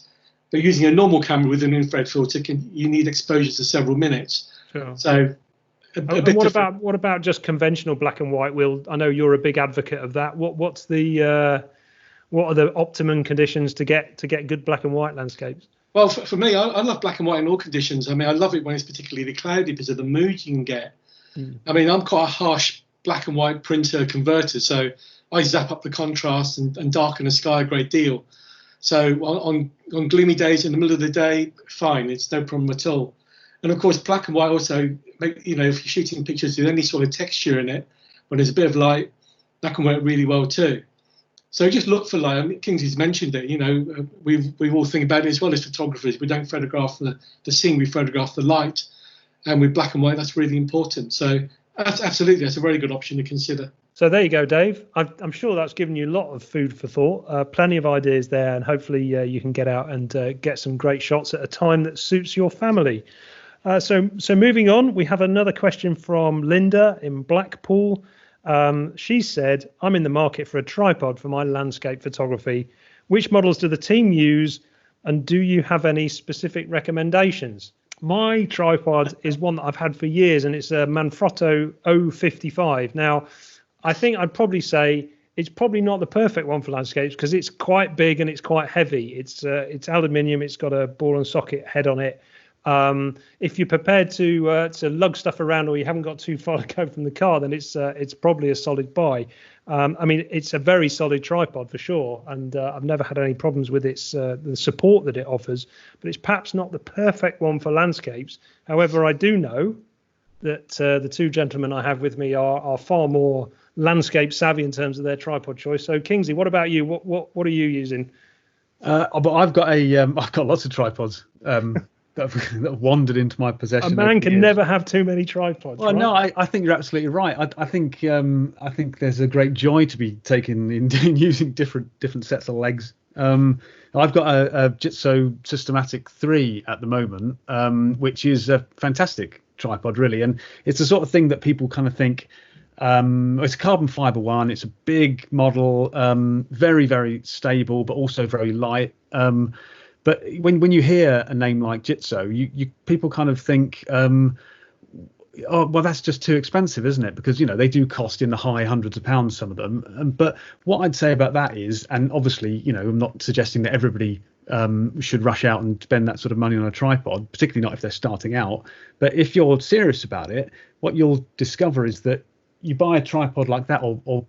But using a normal camera with an infrared filter, you need exposure to several minutes. Sure. So what about just conventional black and white? Will, I know you're a big advocate of that. What are the optimum conditions to get good black and white landscapes? Well, for me, I love black and white in all conditions. I mean, I love it when it's particularly cloudy because of the mood you can get. I mean, I'm quite a harsh black and white printer converter, so I zap up the contrast and darken the sky a great deal. So on gloomy days in the middle of the day, fine, it's no problem at all. And of course, black and white also, if you're shooting pictures with any sort of texture in it, when there's a bit of light, that can work really well too. So just look for light. I mean, Kingsley's mentioned it. We all think about it as well as photographers. We don't photograph the scene, we photograph the light. And with black and white, that's really important. So absolutely, that's a very good option to consider. So there you go, Dave. I'm sure that's given you a lot of food for thought. Plenty of ideas there, and hopefully you can get out and get some great shots at a time that suits your family. So moving on, we have another question from Linda in Blackpool. She said, I'm in the market for a tripod for my landscape photography. Which models do the team use, and do you have any specific recommendations? My tripod is one that I've had for years, and it's a Manfrotto 055. Now, I think I'd probably say it's probably not the perfect one for landscapes because it's quite big and it's quite heavy. It's aluminium. It's got a ball and socket head on it. If you're prepared to lug stuff around or you haven't got too far to go from the car, then it's probably a solid buy. I mean, it's a very solid tripod for sure, and I've never had any problems with the support that it offers. But it's perhaps not the perfect one for landscapes. However, I do know that the two gentlemen I have with me are far more landscape savvy in terms of their tripod choice. So, Kingsley, what about you? What are you using? But I've got lots of tripods. That have wandered into my possession. A man can never have too many tripods. Well, right? no, I think you're absolutely right. I think there's a great joy to be taken in using different sets of legs. I've got a Jitso Systematic 3 at the moment, which is a fantastic tripod, really, and it's the sort of thing that people kind of think. It's a carbon fiber one. It's a big model, very, very stable, but also very light. But when you hear a name like Jitso, you people kind of think, oh, well, that's just too expensive, isn't it? Because, they do cost in the high hundreds of pounds, some of them. But what I'd say about that is, and obviously, I'm not suggesting that everybody should rush out and spend that sort of money on a tripod, particularly not if they're starting out. But if you're serious about it, what you'll discover is that you buy a tripod like that or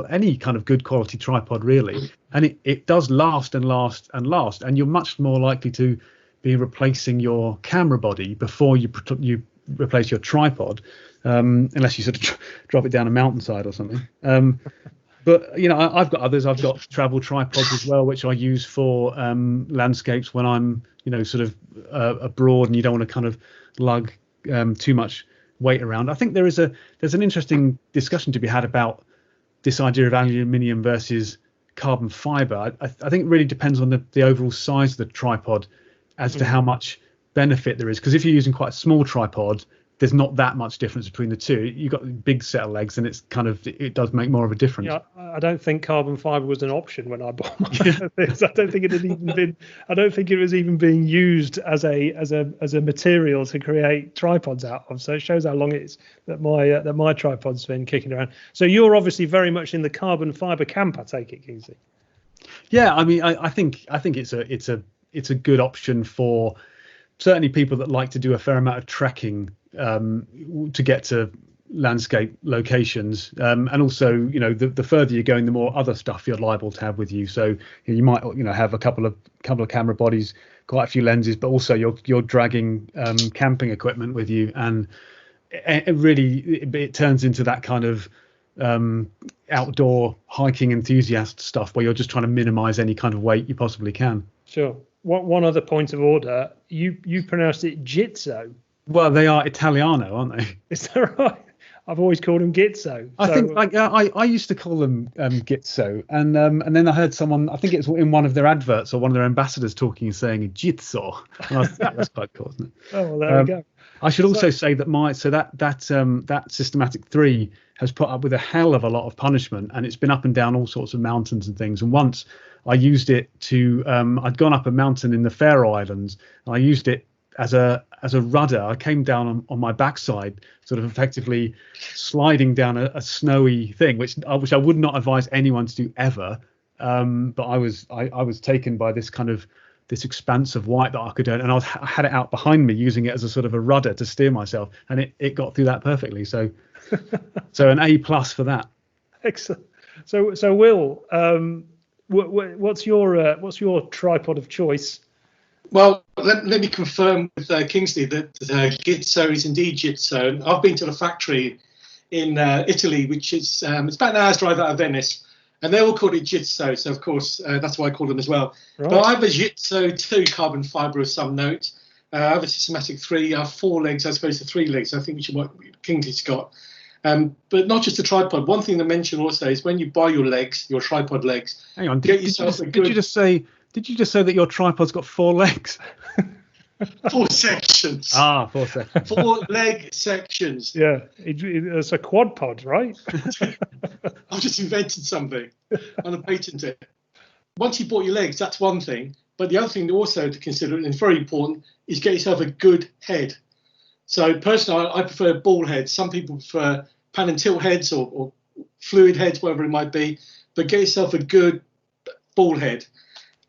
any kind of good quality tripod, really, and it does last and last and last, and you're much more likely to be replacing your camera body before you replace your tripod, unless you sort of drop it down a mountainside or something. But I've got others. I've got travel tripods as well, which I use for landscapes when I'm sort of abroad and you don't want to kind of lug too much weight around. I think there's an interesting discussion to be had about this idea of aluminium versus carbon fiber. I think it really depends on the overall size of the tripod as to how much benefit there is. Because if you're using quite a small tripod, there's not that much difference between the two. You've got a big set of legs, and it does make more of a difference. Yeah, I don't think carbon fiber was an option when I bought my things. I don't think it had even been. I don't think it was even being used as a material to create tripods out of. So it shows how long it's that my tripod's been kicking around. So you're obviously very much in the carbon fiber camp, I take it, Kingsley. Yeah, I mean, I think it's a good option for certainly people that like to do a fair amount of trekking to get to landscape locations, and also the further you're going, the more other stuff you're liable to have with you. So you might have a couple of camera bodies, quite a few lenses, but also you're dragging camping equipment with you, and it turns into that kind of outdoor hiking enthusiast stuff where you're just trying to minimize any kind of weight you possibly can. Sure. One other point of order, you pronounced it Jitso. Well, they are Italiano, aren't they? Is that right? I've always called them Gitzo. I think I used to call them Gitzo, and then I heard someone, I think it's in one of their adverts or one of their ambassadors talking and saying Jitso. And I thought, that's quite cool, isn't it? Oh, well, there we go. I should also say that that Systematic 3 has put up with a hell of a lot of punishment, and it's been up and down all sorts of mountains and things. And once I used it to, I'd gone up a mountain in the Faroe Islands, and I used it as a rudder. I came down on my backside, sort of effectively sliding down a snowy thing, which I would not advise anyone to do ever. But I was taken by this kind of this expanse of white that I could do, and I had it out behind me, using it as a sort of a rudder to steer myself, and it got through that perfectly. So an A+ for that. Excellent. So Will, what's your tripod of choice? Well, let me confirm with Kingsley that Gitzo is indeed Jitso. I've been to the factory in Italy, which is it's about an hour's drive out of Venice, and they all called it Jitso. So, of course, that's why I call them as well. Right. But I have a Jitso 2 carbon fibre of some note. I have a Systematic 3. I have 4 legs as opposed to 3 legs. I think which is what Kingsley's got. But not just the tripod. One thing to mention also is when you buy your legs, your tripod legs, hang on, did you just say that your tripod's got 4 legs? 4 sections. 4 sections. 4 leg sections. Yeah, it's a quad pod, right? I've just invented something. I'm going to patent it. Once you bought your legs, that's one thing. But the other thing also to consider, and it's very important, is get yourself a good head. So personally, I prefer ball heads. Some people prefer pan and tilt heads or fluid heads, whatever it might be. but get yourself a good ball head.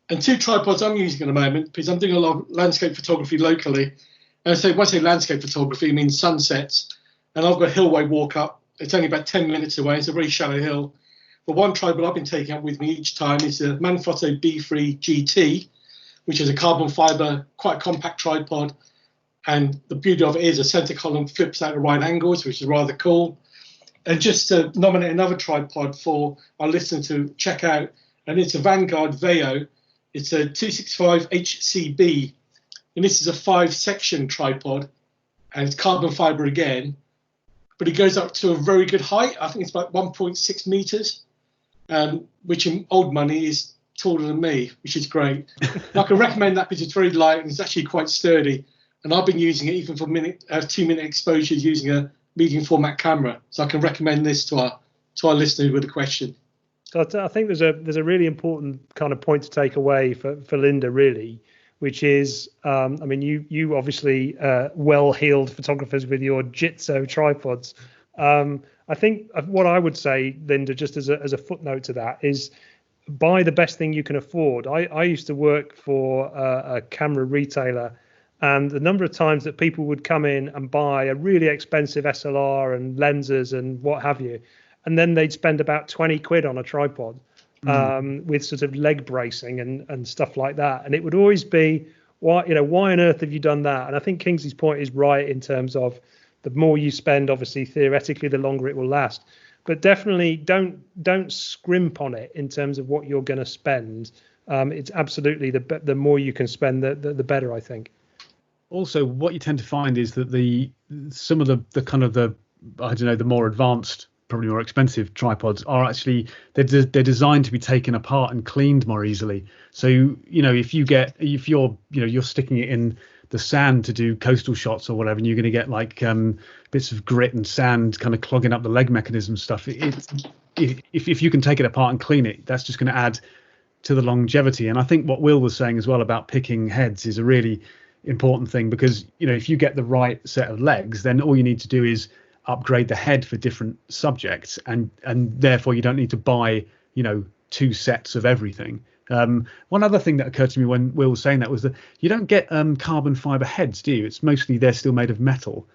And 2 tripods I'm using at the moment, because I'm doing a lot of landscape photography locally. And so when I say landscape photography, I mean sunsets. And I've got a hillway walk up. It's only about 10 minutes away. It's a very shallow hill. But one tripod I've been taking up with me each time is the Manfrotto B3 GT, which is a carbon fiber, quite compact tripod. And the beauty of it is the center column flips out at right angles, which is rather cool. And just to nominate another tripod for our listeners to check out, and it's a Vanguard Veo. It's a 265 HCB, and this is a 5-section tripod, and it's carbon fiber again, but it goes up to a very good height. I think it's about 1.6 meters, which in old money is taller than me, which is great. I can recommend that because it's very light and it's actually quite sturdy. And I've been using it even for 2-minute exposures using a medium format camera. So I can recommend this to our listeners with a question. So I think there's a really important kind of point to take away for Linda, really, which is, I mean, you obviously well-heeled photographers with your Jitso tripods. I think what I would say, Linda, just as a footnote to that, is buy the best thing you can afford. I used to work for a camera retailer, and the number of times that people would come in and buy a really expensive SLR and lenses and what have you, and then they'd spend about 20 quid on a tripod with sort of leg bracing and stuff like that. And it would always be, why on earth have you done that? And I think Kingsley's point is right in terms of the more you spend, obviously, theoretically, the longer it will last. But definitely don't scrimp on it in terms of what you're going to spend. It's absolutely the more you can spend, the better, I think. Also, what you tend to find is that some of the kind of the more advanced, probably more expensive tripods are actually they're designed to be taken apart and cleaned more easily. So if you're sticking it in the sand to do coastal shots or whatever, and you're going to get like bits of grit and sand kind of clogging up the leg mechanism stuff. If you can take it apart and clean it, that's just going to add to the longevity. And I think what Will was saying as well about picking heads is a really important thing, because if you get the right set of legs, then all you need to do is upgrade the head for different subjects, and therefore you don't need to buy 2 sets of everything. One other thing that occurred to me when Will was saying that was that you don't get carbon fiber heads, do you? It's mostly they're still made of metal,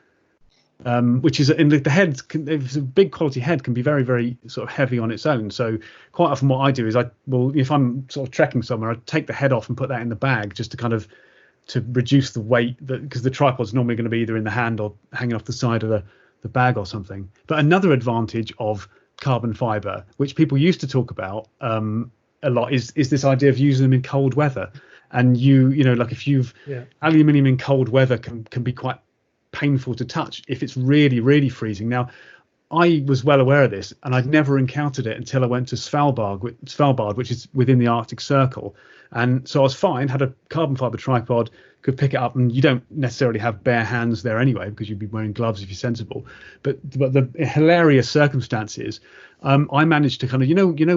which is in the head. If a big quality head can be very, very sort of heavy on its own. So quite often what I do is if I'm sort of trekking somewhere, I take the head off and put that in the bag just to reduce the weight, because the tripod's normally going to be either in the hand or hanging off the side of the bag or something. But another advantage of carbon fiber, which people used to talk about a lot, is this idea of using them in cold weather. And like if aluminium in cold weather can be quite painful to touch if it's really, really freezing. Now, I was well aware of this, and I'd never encountered it until I went to Svalbard, which is within the Arctic Circle. And so I was fine, had a carbon fiber tripod, could pick it up, and you don't necessarily have bare hands there anyway, because you'd be wearing gloves if you're sensible. But the hilarious circumstances, I managed to kind of,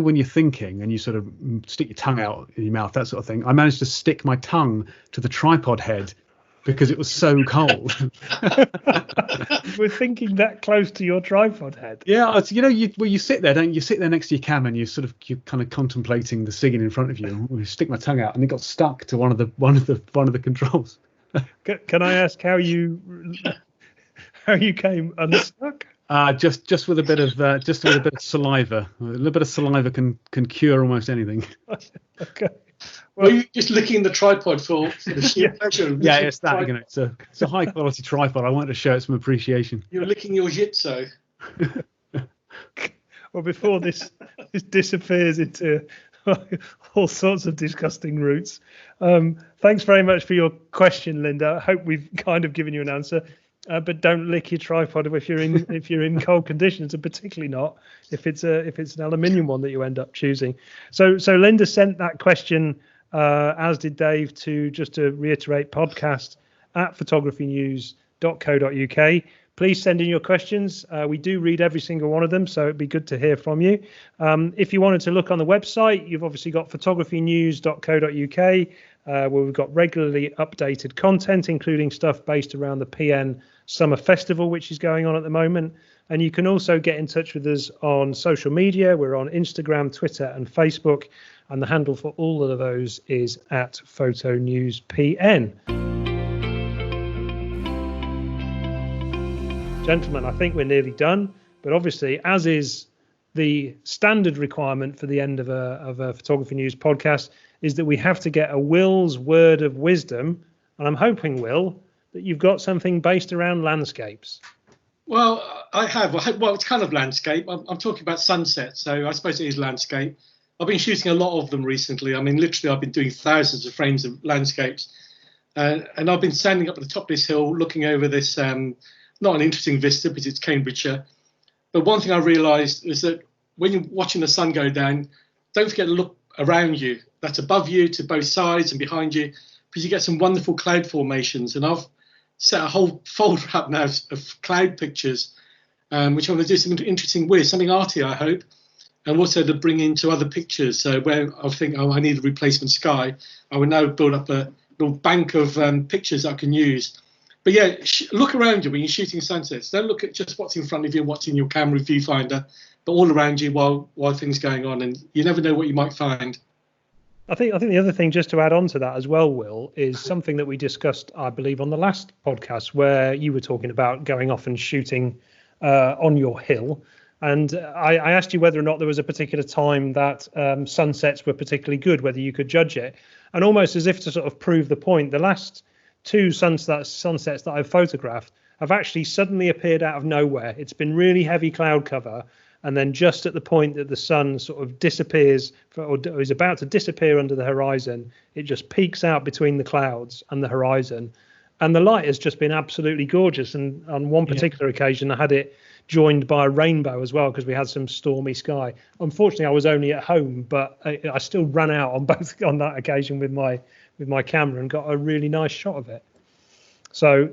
when you're thinking and you sort of stick your tongue out in your mouth, that sort of thing, I managed to stick my tongue to the tripod head because it was so cold. We're thinking that close to your tripod head. Yeah, it's, you sit there, don't you? You sit there next to your cam and you're kind of contemplating the singing in front of you. I stick my tongue out and it got stuck to one of the controls. Can I ask how you came unstuck? Just with a bit of saliva. A little bit of saliva can cure almost anything. Okay. Well, you're just licking the tripod for the sheer pleasure. Yeah, it's that. It's a high quality tripod. I wanted to show it some appreciation. You're licking your Jitso. Well, before this disappears into all sorts of disgusting routes. Thanks very much for your question, Linda. I hope we've kind of given you an answer. But don't lick your tripod if you're in cold conditions, and particularly not if it's an aluminium one that you end up choosing. So Linda sent that question, as did Dave, to reiterate, podcast@photographynews.co.uk. Please send in your questions. We do read every single one of them, so it'd be good to hear from you. If you wanted to look on the website, you've obviously got photographynews.co.uk, where we've got regularly updated content, including stuff based around the PN Summer Festival, which is going on at the moment. And you can also get in touch with us on social media. We're on Instagram, Twitter, and Facebook. And the handle for all of those is at PhotoNewsPN. Gentlemen, I think we're nearly done. But obviously, as is the standard requirement for the end of a Photography News podcast, is that we have to get a Will's word of wisdom. And I'm hoping, Will, that you've got something based around landscapes. Well, I have. Well, it's kind of landscape. I'm talking about sunsets, so I suppose it is landscape. I've been shooting a lot of them recently. I mean, literally, I've been doing thousands of frames of landscapes. And I've been standing up at the top of this hill looking over this, not an interesting vista because it's Cambridgeshire. But one thing I realised is that when you're watching the sun go down, don't forget to look around you. That's above you, to both sides and behind you, because you get some wonderful cloud formations. And I've set a whole folder up now of cloud pictures, which I'm going to do something interesting with, something arty, I hope, and also to bring into other pictures. So where I think, I need a replacement sky, I will now build up a little bank of pictures I can use. But yeah, look around you when you're shooting sunsets. Don't look at just what's in front of you and what's in your camera viewfinder, but all around you while things are going on, and you never know what you might find. I think the other thing, just to add on to that as well, Will, is something that we discussed, I believe, on the last podcast, where you were talking about going off and shooting on your hill. And I asked you whether or not there was a particular time that sunsets were particularly good, whether you could judge it. And almost as if to sort of prove the point, the last two sunsets that I've photographed have actually suddenly appeared out of nowhere. It's been really heavy cloud cover. And then just at the point that the sun sort of disappears or is about to disappear under the horizon, it just peeks out between the clouds and the horizon. And the light has just been absolutely gorgeous. And on one particular occasion, I had it joined by a rainbow as well, because we had some stormy sky. Unfortunately, I was only at home, but I still ran out on that occasion with my camera and got a really nice shot of it. So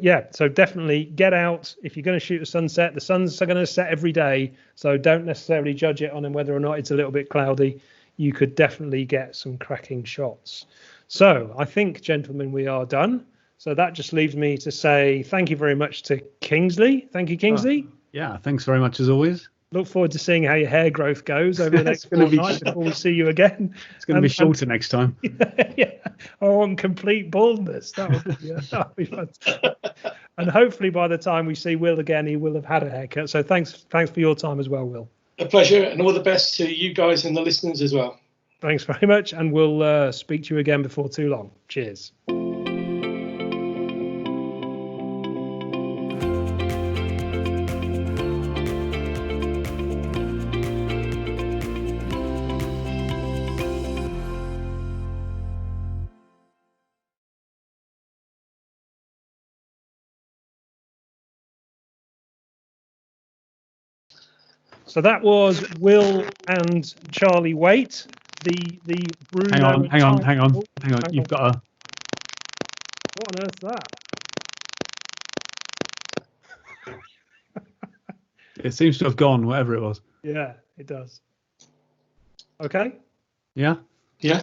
definitely get out. If you're going to shoot a sunset, the sun's going to set every day, so don't necessarily judge it on whether or not it's a little bit cloudy. You could definitely get some cracking shots. So I think, gentlemen, we are done. So that just leaves me to say thank you very much to Kingsley. Thank you, Kingsley. Yeah, thanks very much as always. Look forward to seeing how your hair growth goes over the next fortnight before we see you again. It's going to be shorter next time. Yeah, I want complete baldness. That'll be fantastic. And hopefully by the time we see Will again, he will have had a haircut. So thanks for your time as well, Will. A pleasure, and all the best to you guys and the listeners as well. Thanks very much, and we'll speak to you again before too long. Cheers. So that was Will and Charlie Waite, the Bruno. Hang on. You've got a. What on earth's that? It seems to have gone, whatever it was. Yeah, it does. Okay. Yeah. Yeah.